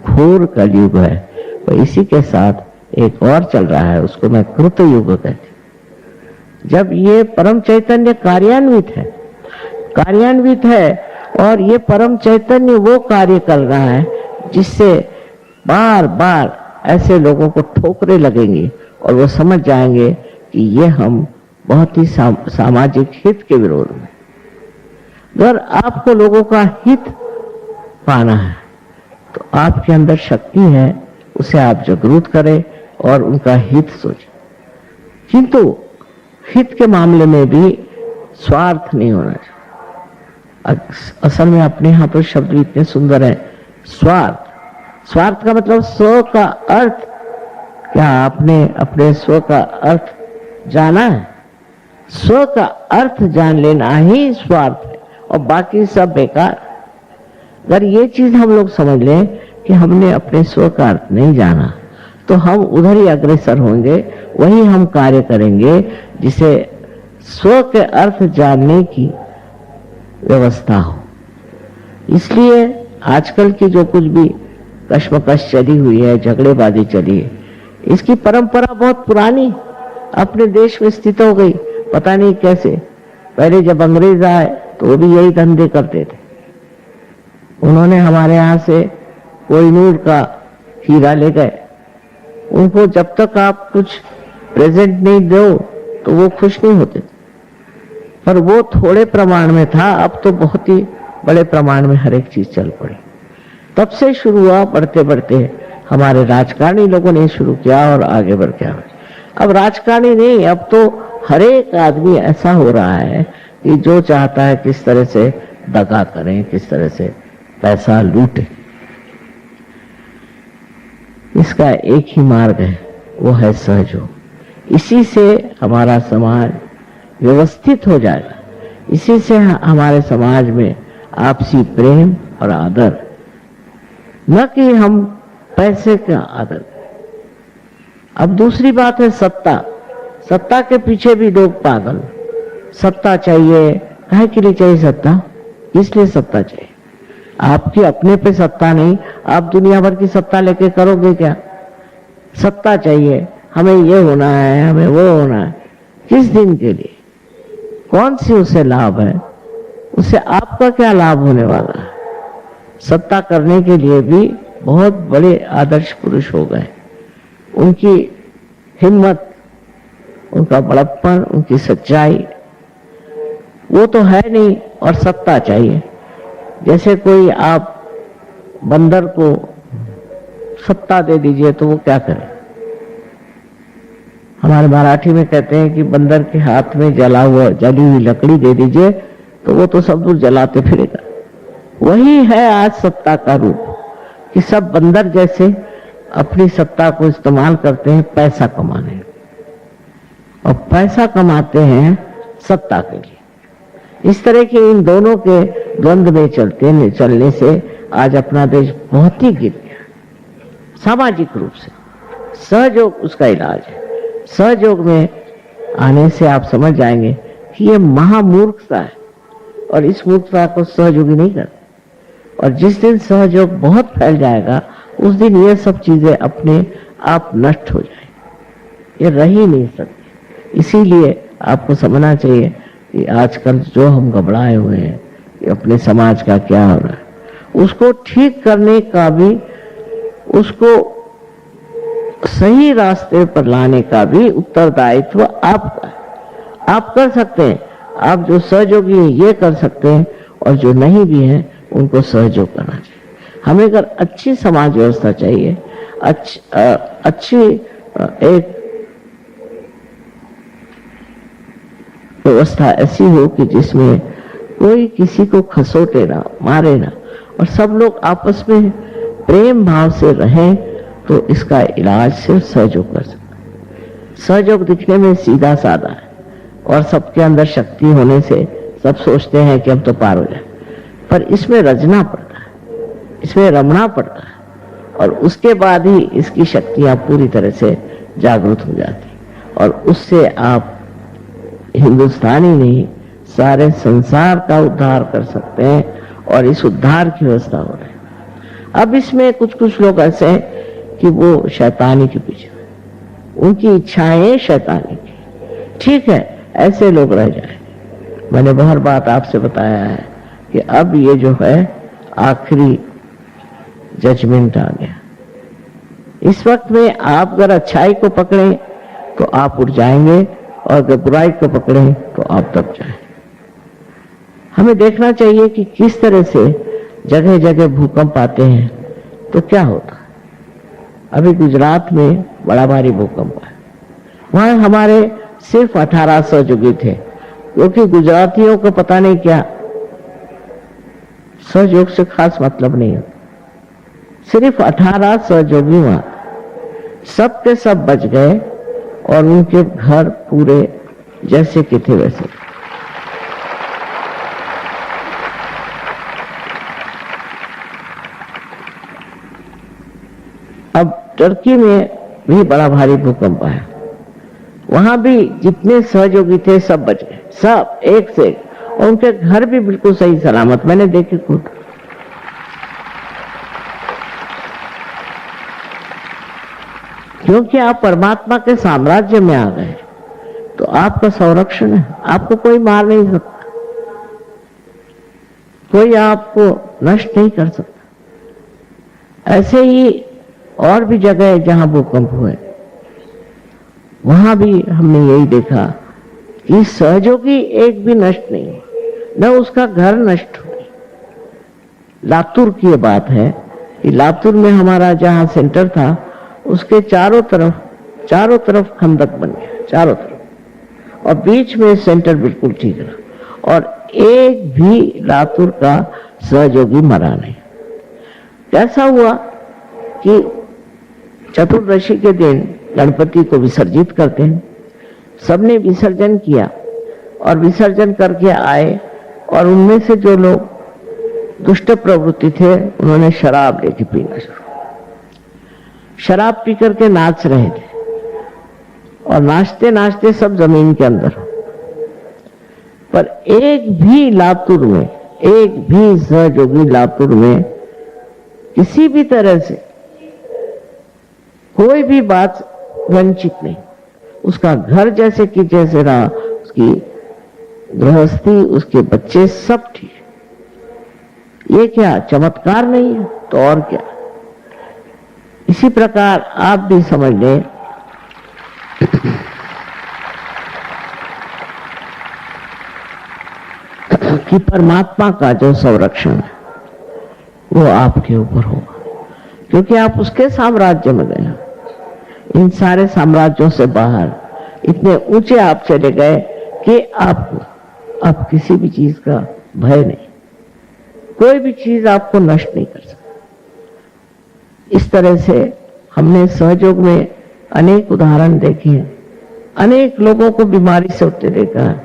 घोर कलयुग है। और इसी के साथ एक और चल रहा है, उसको मैं कृत युग कहती हूं। जब ये परम चैतन्य कार्यान्वित है और ये परम चैतन्य वो कार्य कर रहा है जिससे बार बार ऐसे लोगों को ठोकरे लगेंगी और वो समझ जाएंगे कि ये हम बहुत ही सामाजिक हित के विरोध में। अगर आपको लोगों का हित पाना है तो आपके अंदर शक्ति है, उसे आप जागरूक करें और उनका हित सोचें। किंतु हित के मामले में भी स्वार्थ नहीं होना चाहिए। असल में अपने यहाँ पर शब्द भी इतने सुंदर है, स्वार्थ का मतलब स्व का अर्थ। क्या आपने अपने स्व का अर्थ जाना है? स्व का अर्थ जान लेना ही स्वार्थ है और बाकी सब बेकार। अगर ये चीज हम लोग समझ लें कि हमने अपने स्व का अर्थ नहीं जाना, तो हम उधर ही अग्रसर होंगे, वही हम कार्य करेंगे जिसे स्व के अर्थ जानने की व्यवस्था हो। इसलिए आजकल की जो कुछ भी कश्मकश चली हुई है, झगड़ेबाजी चली है, इसकी परंपरा बहुत पुरानी अपने देश में स्थित हो गई। पता नहीं कैसे। पहले जब अंग्रेज आए तो वो भी यही धंधे करते थे। उन्होंने हमारे यहाँ से कोहिनूर का हीरा ले गए। उनको जब तक आप कुछ प्रेजेंट नहीं दो तो वो खुश नहीं होते, पर वो थोड़े प्रमाण में था, अब तो बहुत ही बड़े प्रमाण में हर एक चीज चल पड़ी। तब से शुरू हुआ, बढ़ते बढ़ते हमारे राजकारणी लोगों ने शुरू किया और आगे बढ़ गया। अब राजकारणी नहीं, अब तो हर एक आदमी ऐसा हो रहा है कि जो चाहता है किस तरह से दगा करें, किस तरह से पैसा लूटे। इसका एक ही मार्ग है, वो है सहयोग। इसी से हमारा समाज व्यवस्थित हो जाएगा। इसी से हमारे समाज में आपसी प्रेम और आदर, न कि हम पैसे का आदर। अब दूसरी बात है सत्ता के पीछे भी लोग पागल। सत्ता चाहिए, काहे के लिए चाहिए सत्ता? इसलिए सत्ता चाहिए, आपकी अपने पे सत्ता नहीं, आप दुनिया भर की सत्ता लेके करोगे क्या? सत्ता चाहिए, हमें ये होना है, हमें वो होना है। किस दिन के लिए? कौन सी उसे लाभ है? उससे आपका क्या लाभ होने वाला है? सत्ता करने के लिए भी बहुत बड़े आदर्श पुरुष हो गए। उनकी हिम्मत, उनका बड़प्पन, उनकी सच्चाई वो तो है नहीं, और सत्ता चाहिए। जैसे कोई आप बंदर को सत्ता दे दीजिए तो वो क्या करे? हमारे मराठी में कहते हैं कि बंदर के हाथ में जली हुई लकड़ी दे दीजिए तो वो तो सब दूर जलाते फिरेगा। वही है आज सत्ता का रूप, कि सब बंदर जैसे अपनी सत्ता को इस्तेमाल करते हैं पैसा कमाने, और पैसा कमाते हैं सत्ता के लिए। इस तरह के इन दोनों के द्वंद्व में चलने से आज अपना देश बहुत ही गिर गया सामाजिक रूप से। सहयोग उसका इलाज है। सहयोग में आने से आप समझ जाएंगे कि ये महामूर्खता है, और इस मूर्खता को सहयोगी नहीं करते। और जिस दिन सहयोग बहुत फैल जाएगा उस दिन ये सब चीजें अपने आप नष्ट हो जाएंगी, ये रह ही नहीं सकती। इसीलिए आपको समझना चाहिए कि आजकल जो हम घबराए हुए हैं कि अपने समाज का क्या हो रहा है, उसको ठीक करने का भी, उसको सही रास्ते पर लाने का भी उत्तरदायित्व आपका है। आप कर सकते हैं, आप जो सहयोगी हैं ये कर सकते हैं, और जो नहीं भी हैं उनको सहयोग करना चाहिए। हमें अगर अच्छी समाज व्यवस्था चाहिए, अच्छी एक व्यवस्था ऐसी हो कि जिसमें कोई किसी को खसोटे ना, मारे ना, और सब लोग आपस में प्रेम भाव से रहें, तो इसका इलाज सिर्फ सहयोग कर सकता है। सहयोग दिखने में सीधा साधा है, और सबके अंदर शक्ति होने से सब सोचते हैं कि हम तो पार हो जाए, पर इसमें रचना पड़ता है, इसमें रमना पड़ता है, और उसके बाद ही इसकी शक्तियां पूरी तरह से जागृत हो जाती। और उससे आप हिंदुस्तानी नहीं सारे संसार का उद्धार कर सकते हैं और इस उद्धार की व्यवस्था हो रही है। अब इसमें कुछ कुछ लोग ऐसे हैं कि वो शैतानी के पीछे, उनकी इच्छाएं शैतानी की, ठीक है, ऐसे लोग रह जाए। मैंने बहुत बात आपसे बताया है कि अब ये जो है आखिरी जजमेंट आ गया। इस वक्त में आप अगर अच्छाई को पकड़ें तो आप उठ जाएंगे और अगर बुराई को पकड़ें तो आप दब जाएं। हमें देखना चाहिए कि किस तरह से जगह जगह भूकंप आते हैं तो क्या होता है। अभी गुजरात में बड़ा भारी भूकंप है, वहां हमारे सिर्फ 18 सहयोगी थे, क्योंकि गुजरातियों को पता नहीं क्या सहयोग से खास मतलब नहीं होता। सिर्फ 18 सहयोगी वहां, सब के सब बच गए और उनके घर पूरे जैसे कि थे वैसे। अब टर्की में भी बड़ा भारी भूकंप आया, वहां भी जितने सहयोगी थे सब बच गए, सब एक से एक, और उनके घर भी बिल्कुल सही सलामत, मैंने देखे खुद। क्योंकि आप परमात्मा के साम्राज्य में आ गए तो आपका संरक्षण है, आपको कोई मार नहीं सकता, कोई आपको नष्ट नहीं कर सकता। ऐसे ही और भी जगह जहां भूकंप हुए वहां भी हमने यही देखा कि सहयोगी एक भी नष्ट नहीं हुआ, न उसका घर नष्ट हुआ। लातूर की ये बात है कि लातूर में हमारा जहां सेंटर था उसके चारों तरफ खंदक बन गया, चारों तरफ, और बीच में सेंटर बिल्कुल ठीक रहा और एक भी लातूर का सहयोगी मरा नहीं। कैसा हुआ कि चतुर्दशी के दिन गणपति को विसर्जित करते हैं, सबने विसर्जन किया और विसर्जन करके आए और उनमें से जो लोग दुष्ट प्रवृत्ति थे उन्होंने शराब लेके पीना शुरू, शराब पी करके नाच रहे थे और नाचते नाचते सब जमीन के अंदर। पर एक भी लातूर में, एक भी सहयोगी लातूर में किसी भी तरह से कोई भी बात वंचित नहीं, उसका घर जैसे कि जैसे रहा, उसकी गृहस्थी, उसके बच्चे सब ठीक। ये क्या चमत्कार नहीं है तो और क्या। इसी प्रकार आप भी समझ लें कि परमात्मा का जो संरक्षण है वो आपके ऊपर होगा, क्योंकि आप उसके साम्राज्य में गए। इन सारे साम्राज्यों से बाहर इतने ऊंचे आप चले गए कि आपको अब किसी भी चीज का भय नहीं, कोई भी चीज आपको नष्ट नहीं कर सकती। इस तरह से हमने सहयोग में अनेक उदाहरण देखे हैं, अनेक लोगों को बीमारी से उठते देखा है।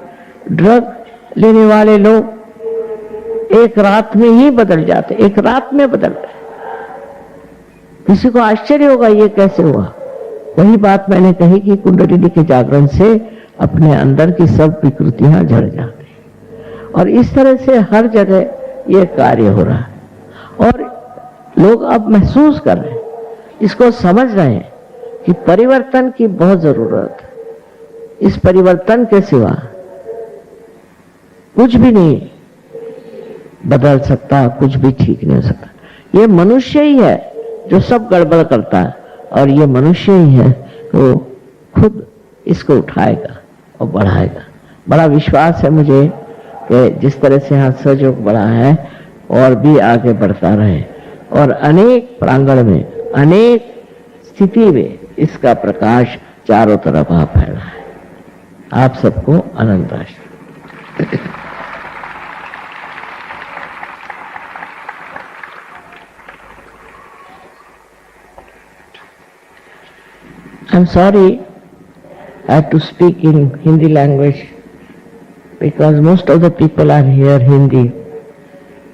ड्रग लेने वाले लोग एक रात में ही बदल जाते, एक रात में बदल गए। किसी को आश्चर्य होगा ये कैसे हुआ। वही बात मैंने कही कि कुंडलिनी के जागरण से अपने अंदर की सब विकृतियां झड़ जाती हैं और इस तरह से हर जगह ये कार्य हो रहा है और लोग अब महसूस कर रहे हैं, इसको समझ रहे हैं कि परिवर्तन की बहुत जरूरत है। इस परिवर्तन के सिवा कुछ भी नहीं बदल सकता, कुछ भी ठीक नहीं हो सकता। ये मनुष्य ही है जो सब गड़बड़ करता है और ये मनुष्य ही है तो खुद इसको उठाएगा और बढ़ाएगा। बड़ा विश्वास है मुझे कि जिस तरह से यहाँ सहयोग बढ़ा है और भी आगे बढ़ता रहे और अनेक प्रांगण में, अनेक स्थिति में इसका प्रकाश चारों तरफ आ फैला है। आप सबको अनंत आशीर्वाद। I'm sorry I have to speak in Hindi language because most of the people are here Hindi.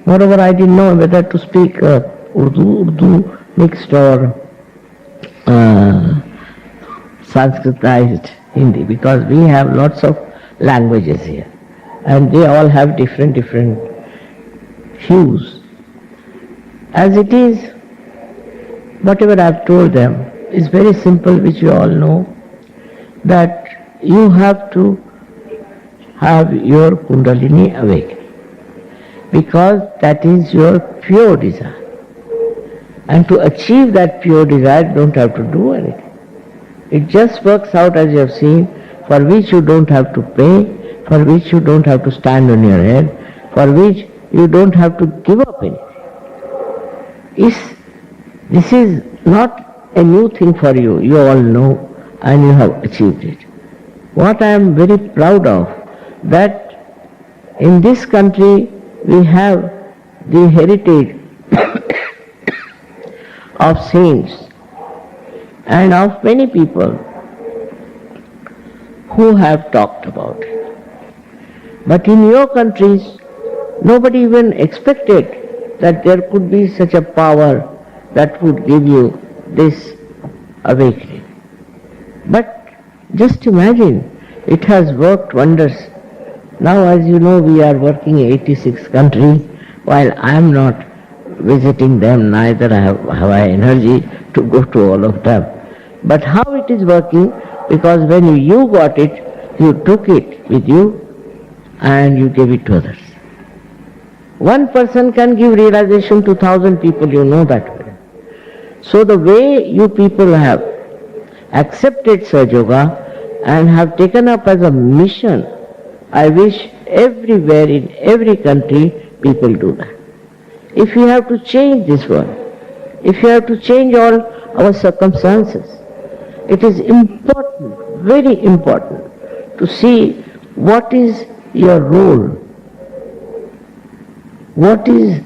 Moreover, I didn't know whether to speak Urdu mixed or Sanskritized. Hindi, because we have lots of languages here and they all have different hues. As it is, whatever I've told them is very simple, which you all know, that you have to have your Kundalini awake, because that is your pure desire. And to achieve that pure desire, you don't have to do anything. It just works out as you have seen, for which you don't have to pay, for which you don't have to stand on your head, for which you don't have to give up anything. This is not a new thing for you. You all know and you have achieved it. What I am very proud of, that in this country we have the heritage of saints and of many people who have talked about it. But in your countries, nobody even expected that there could be such a power that would give you this awakening. But just imagine, it has worked wonders. Now, as you know, we are working in 86 countries, while I am not visiting them, neither have I energy to go to all of them. But how it is working, because when you got it, you took it with you and you gave it to others. One person can give realization to 1,000 people, you know that way. So the way you people have accepted Sahaja Yoga and have taken up as a mission, I wish everywhere in every country people do that. If we have to change this world, if we have to change all our circumstances, it is important, very important, to see what is your role, what is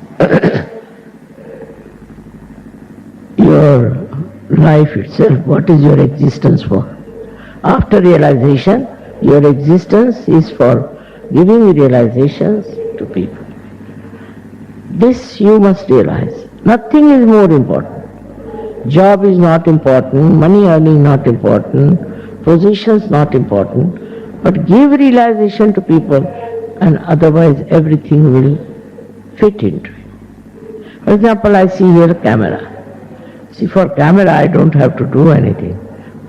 your life itself, what is your existence for. After realization, your existence is for giving realizations to people. This you must realize. Nothing is more important. Job is not important, money earning not important, positions not important, but give realization to people and otherwise everything will fit into it. For example, I see here a camera. See, for camera I don't have to do anything.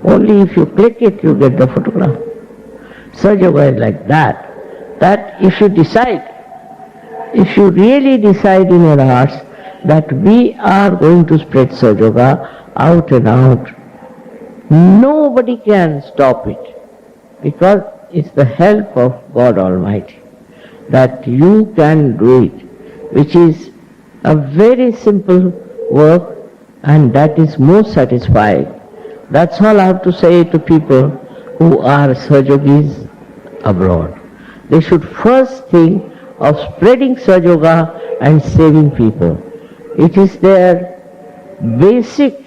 Only if you click it, you get the photograph. Sahaja Yoga is like that. That if you decide, if you really decide in your hearts that we are going to spread Sahaja Yoga out and out, nobody can stop it, because it's the help of God Almighty that you can do it, which is a very simple work and that is most satisfying. That's all I have to say to people who are Sahaja Yogis abroad. They should first think of spreading Sahaja Yoga and saving people. It is their basic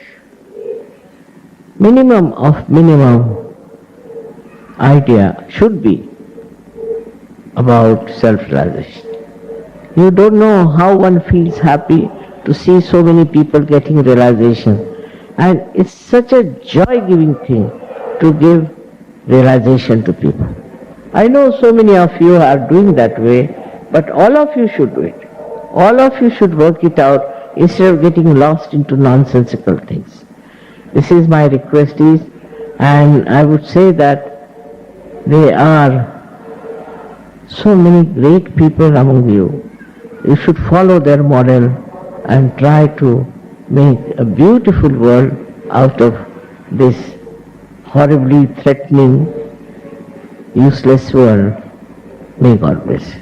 minimum of minimum idea should be about self-realization. You don't know how one feels happy to see so many people getting realization, and it's such a joy-giving thing to give realization to people. I know so many of you are doing that way, but all of you should do it. All of you should work it out instead of getting lost into nonsensical things. This is my request is, and I would say that there are so many great people among you. You should follow their model and try to make a beautiful world out of this horribly threatening, useless world. May God bless you.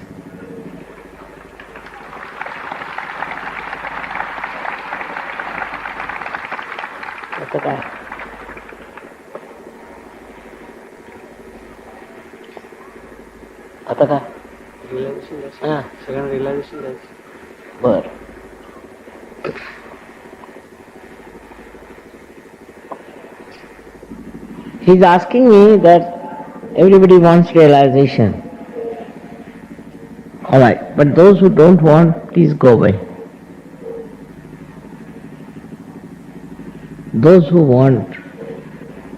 आता काय realisation द्यायचं, सगळ्यांना realisation द्यायचं. बर. He's asking me that everybody wants realization. All right, but those who don't want, please go away. Those who want,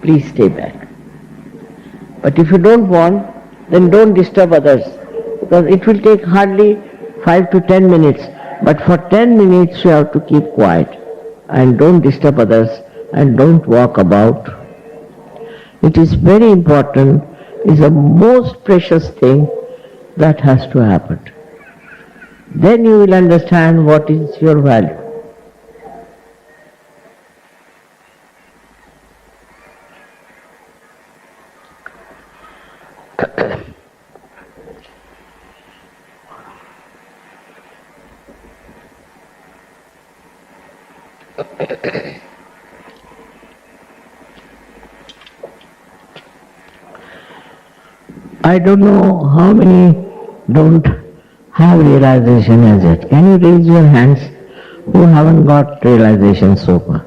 please stay back. But if you don't want, then don't disturb others, because it will take hardly 5 to 10 minutes. But for 10 minutes you have to keep quiet and don't disturb others and don't walk about. It is very important, is the most precious thing that has to happen. Then you will understand what is your value. I don't know how many don't have realization as yet. Can you raise your hands who haven't got realization so far?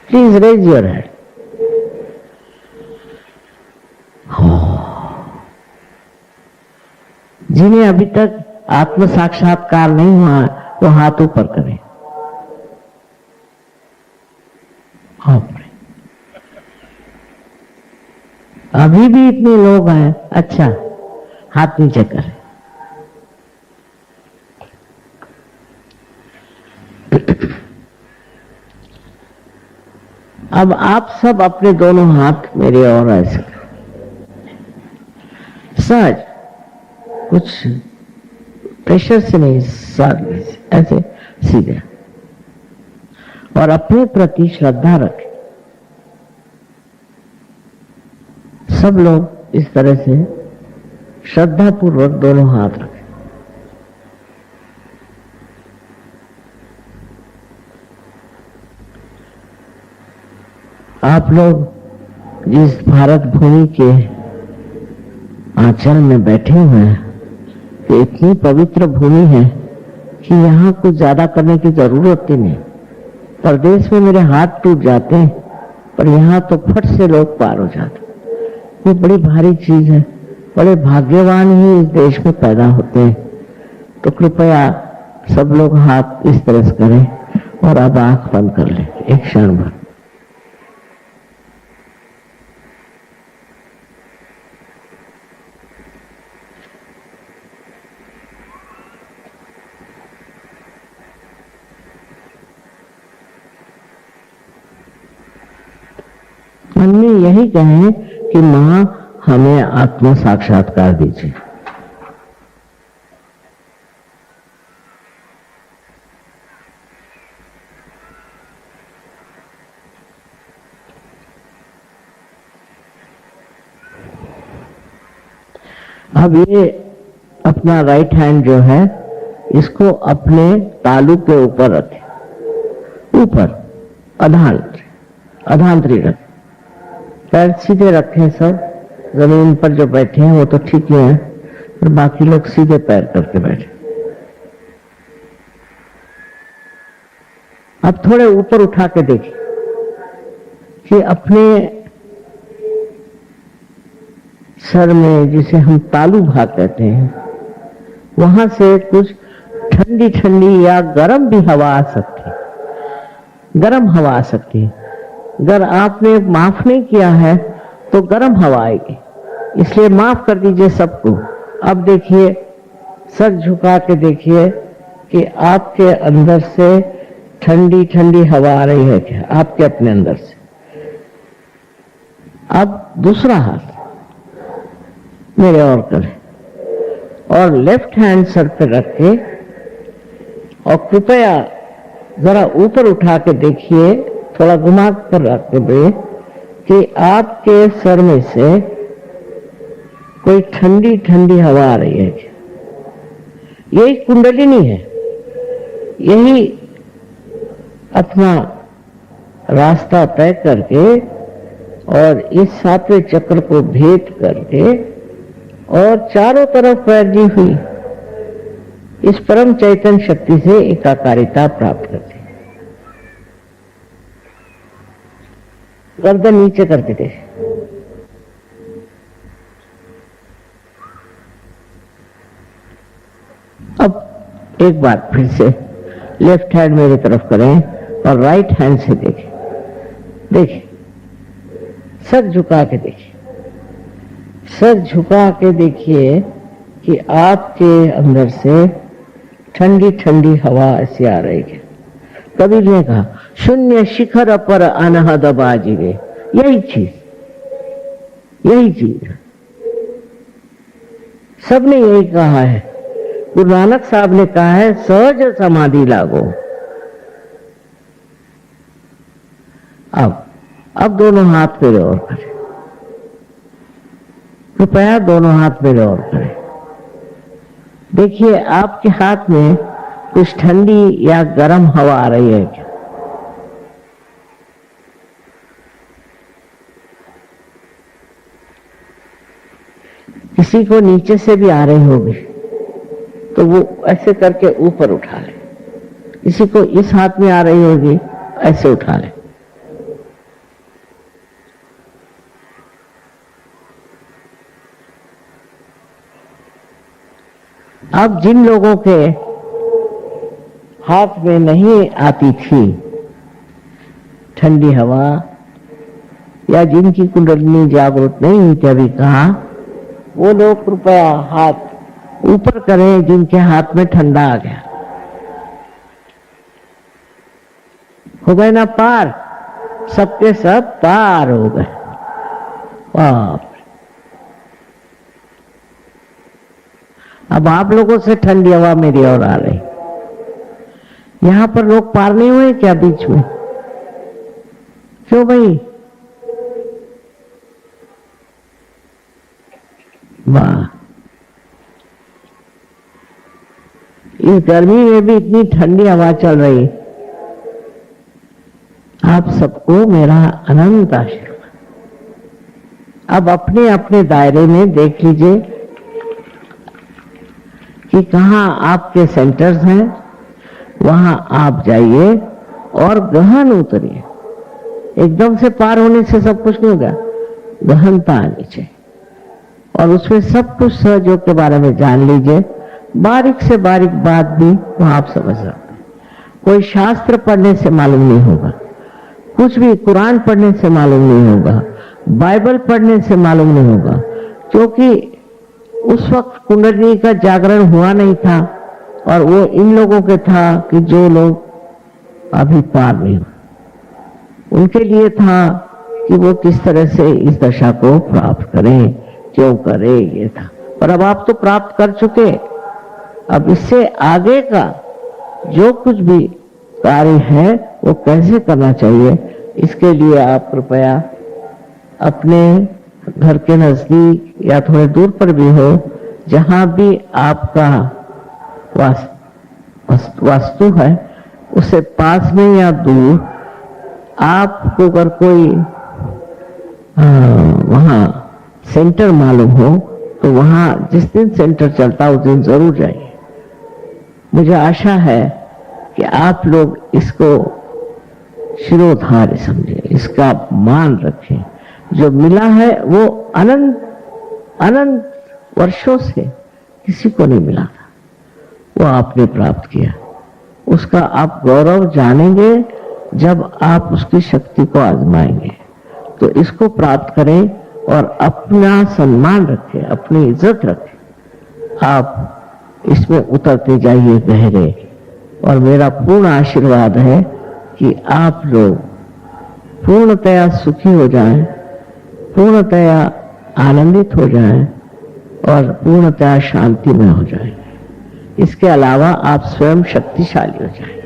Please raise your hand. जिन्हें अभी तक आत्म साक्षात्कार नहीं हुआ वो हाथ ऊपर करें। अभी भी इतने लोग हैं, अच्छा, हाथ नीचे करें। अब आप सब अपने दोनों हाथ मेरे और ऐसे सहज, कुछ प्रेशर से नहीं, ऐसे सीधे, और अपने प्रति श्रद्धा रखें। सब लोग इस तरह से श्रद्धा पूर्वक दोनों हाथ रखें। आप लोग जिस भारत भूमि के आंचल में बैठे हुए हैं, ये इतनी पवित्र भूमि है कि यहाँ कुछ ज्यादा करने की जरूरत ही नहीं। परदेश में मेरे हाथ टूट जाते हैं, पर यहाँ तो फट से लोग पार हो जाते। ये बड़ी भारी चीज है, बड़े भाग्यवान ही इस देश में पैदा होते हैं। तो कृपया सब लोग हाथ इस तरह से करें और अब आंख बंद कर लें एक क्षण भर। मन में यही कहें कि मां हमें आत्म साक्षात्कार दीजिए। अब ये अपना राइट हैंड जो है इसको अपने तालू के ऊपर रखें, ऊपर अधांतरी रखें। पैर सीधे रखें, सब जमीन पर जो बैठे हैं वो तो ठीक ही है, और बाकी लोग सीधे पैर करके बैठे। अब थोड़े ऊपर उठा के देखिए कि अपने सर में, जिसे हम तालू भाग कहते हैं, वहां से कुछ ठंडी ठंडी या गर्म भी हवा आ सकती है। गर्म हवा आ सकती है। अगर आपने माफ नहीं किया है तो गर्म हवा आएगी, इसलिए माफ कर दीजिए सबको। अब देखिए, सर झुका के देखिए कि आपके अंदर से ठंडी ठंडी हवा आ रही है क्या, आपके अपने अंदर से। अब दूसरा हाथ मेरे और करें और लेफ्ट हैंड सर पे रख के, और कृपया जरा ऊपर उठा के देखिए, थोड़ा घुमा कर रखते हुए, कि आपके सर में से कोई ठंडी ठंडी हवा आ रही है। यही कुंडलिनी है, यही अपना रास्ता तय करके और इस सातवें चक्र को भेद करके और चारों तरफ फैली हुई इस परम चैतन्य शक्ति से एकाकारिता प्राप्त करती। गर्दन नीचे करके थे। अब एक बार फिर से लेफ्ट हैंड मेरी तरफ करें और राइट हैंड से देखिए, देखिए सर झुका के देखिए, सर झुका के देखिए कि आपके अंदर से ठंडी ठंडी हवा ऐसी आ रही है। कबीर ने कहा शून्य शिखर पर अनहद बाजिरे, यही चीज है। सबने यही कहा है। गुरु नानक साहब ने कहा है सहज समाधि लागो। अब दोनों हाथ मेरे और करें, कृपया दोनों हाथ मेरे और करें। देखिए आपके हाथ में कुछ ठंडी या गर्म हवा आ रही है क्या? किसी को नीचे से भी आ रही होगी तो वो ऐसे करके ऊपर उठा ले, किसी को इस हाथ में आ रही होगी ऐसे उठा ले। अब जिन लोगों के हाथ में नहीं आती थी ठंडी हवा, या जिनकी कुंडलिनी जागृत नहीं हुई थी अभी कहा, वो लोग कृपया हाथ ऊपर करें जिनके हाथ में ठंडा आ गया। हो गए ना पार, सबके सब पार हो गए। बाप, अब आप लोगों से ठंडी हवा मेरी ओर आ रही। यहां पर लोग पार नहीं हुए क्या बीच में? क्यों भाई? वाह, इस गर्मी में भी इतनी ठंडी हवा चल रही। आप सबको मेरा अनंत आशीर्वाद। अब अपने अपने दायरे में देख लीजिए कि कहाँ आपके सेंटर्स हैं, वहां आप जाइए और गहन उतरिए। एकदम से पार होने से सब कुछ नहीं होगा, गहनता आनी चाहिए और उसमें सब कुछ सहयोग के बारे में जान लीजिए। बारीक से बारीक बात भी वहां आप समझ सकते हैं। कोई शास्त्र पढ़ने से मालूम नहीं होगा, कुछ भी कुरान पढ़ने से मालूम नहीं होगा, बाइबल पढ़ने से मालूम नहीं होगा, क्योंकि उस वक्त कुंडली का जागरण हुआ नहीं था और वो इन लोगों के था कि जो लोग अभी पार नहीं हुए, उनके लिए था कि वो किस तरह से इस दशा को प्राप्त करें, क्यों करें, ये था। पर अब आप तो प्राप्त कर चुके। अब इससे आगे का जो कुछ भी कार्य है वो कैसे करना चाहिए, इसके लिए आप कृपया अपने घर के नजदीक या थोड़े दूर पर भी हो, जहां भी आपका वास्तु है उससे पास में या दूर आपको अगर कोई वहां सेंटर मालूम हो तो वहां जिस दिन सेंटर चलता उस दिन जरूर जाइए। मुझे आशा है कि आप लोग इसको शिरोधार्य समझें, इसका मान रखें। जो मिला है वो अनंत अनंत वर्षों से किसी को नहीं मिला था, वो आपने प्राप्त किया। उसका आप गौरव जानेंगे जब आप उसकी शक्ति को आजमाएंगे। तो इसको प्राप्त करें और अपना सम्मान रखें, अपनी इज्जत रखें। आप इसमें उतरते जाइए गहरे, और मेरा पूर्ण आशीर्वाद है कि आप लोग पूर्णतया सुखी हो जाएं, पूर्णतया आनंदित हो जाएं और पूर्णतया शांति में हो जाएं। इसके अलावा आप स्वयं शक्तिशाली हो जाएं।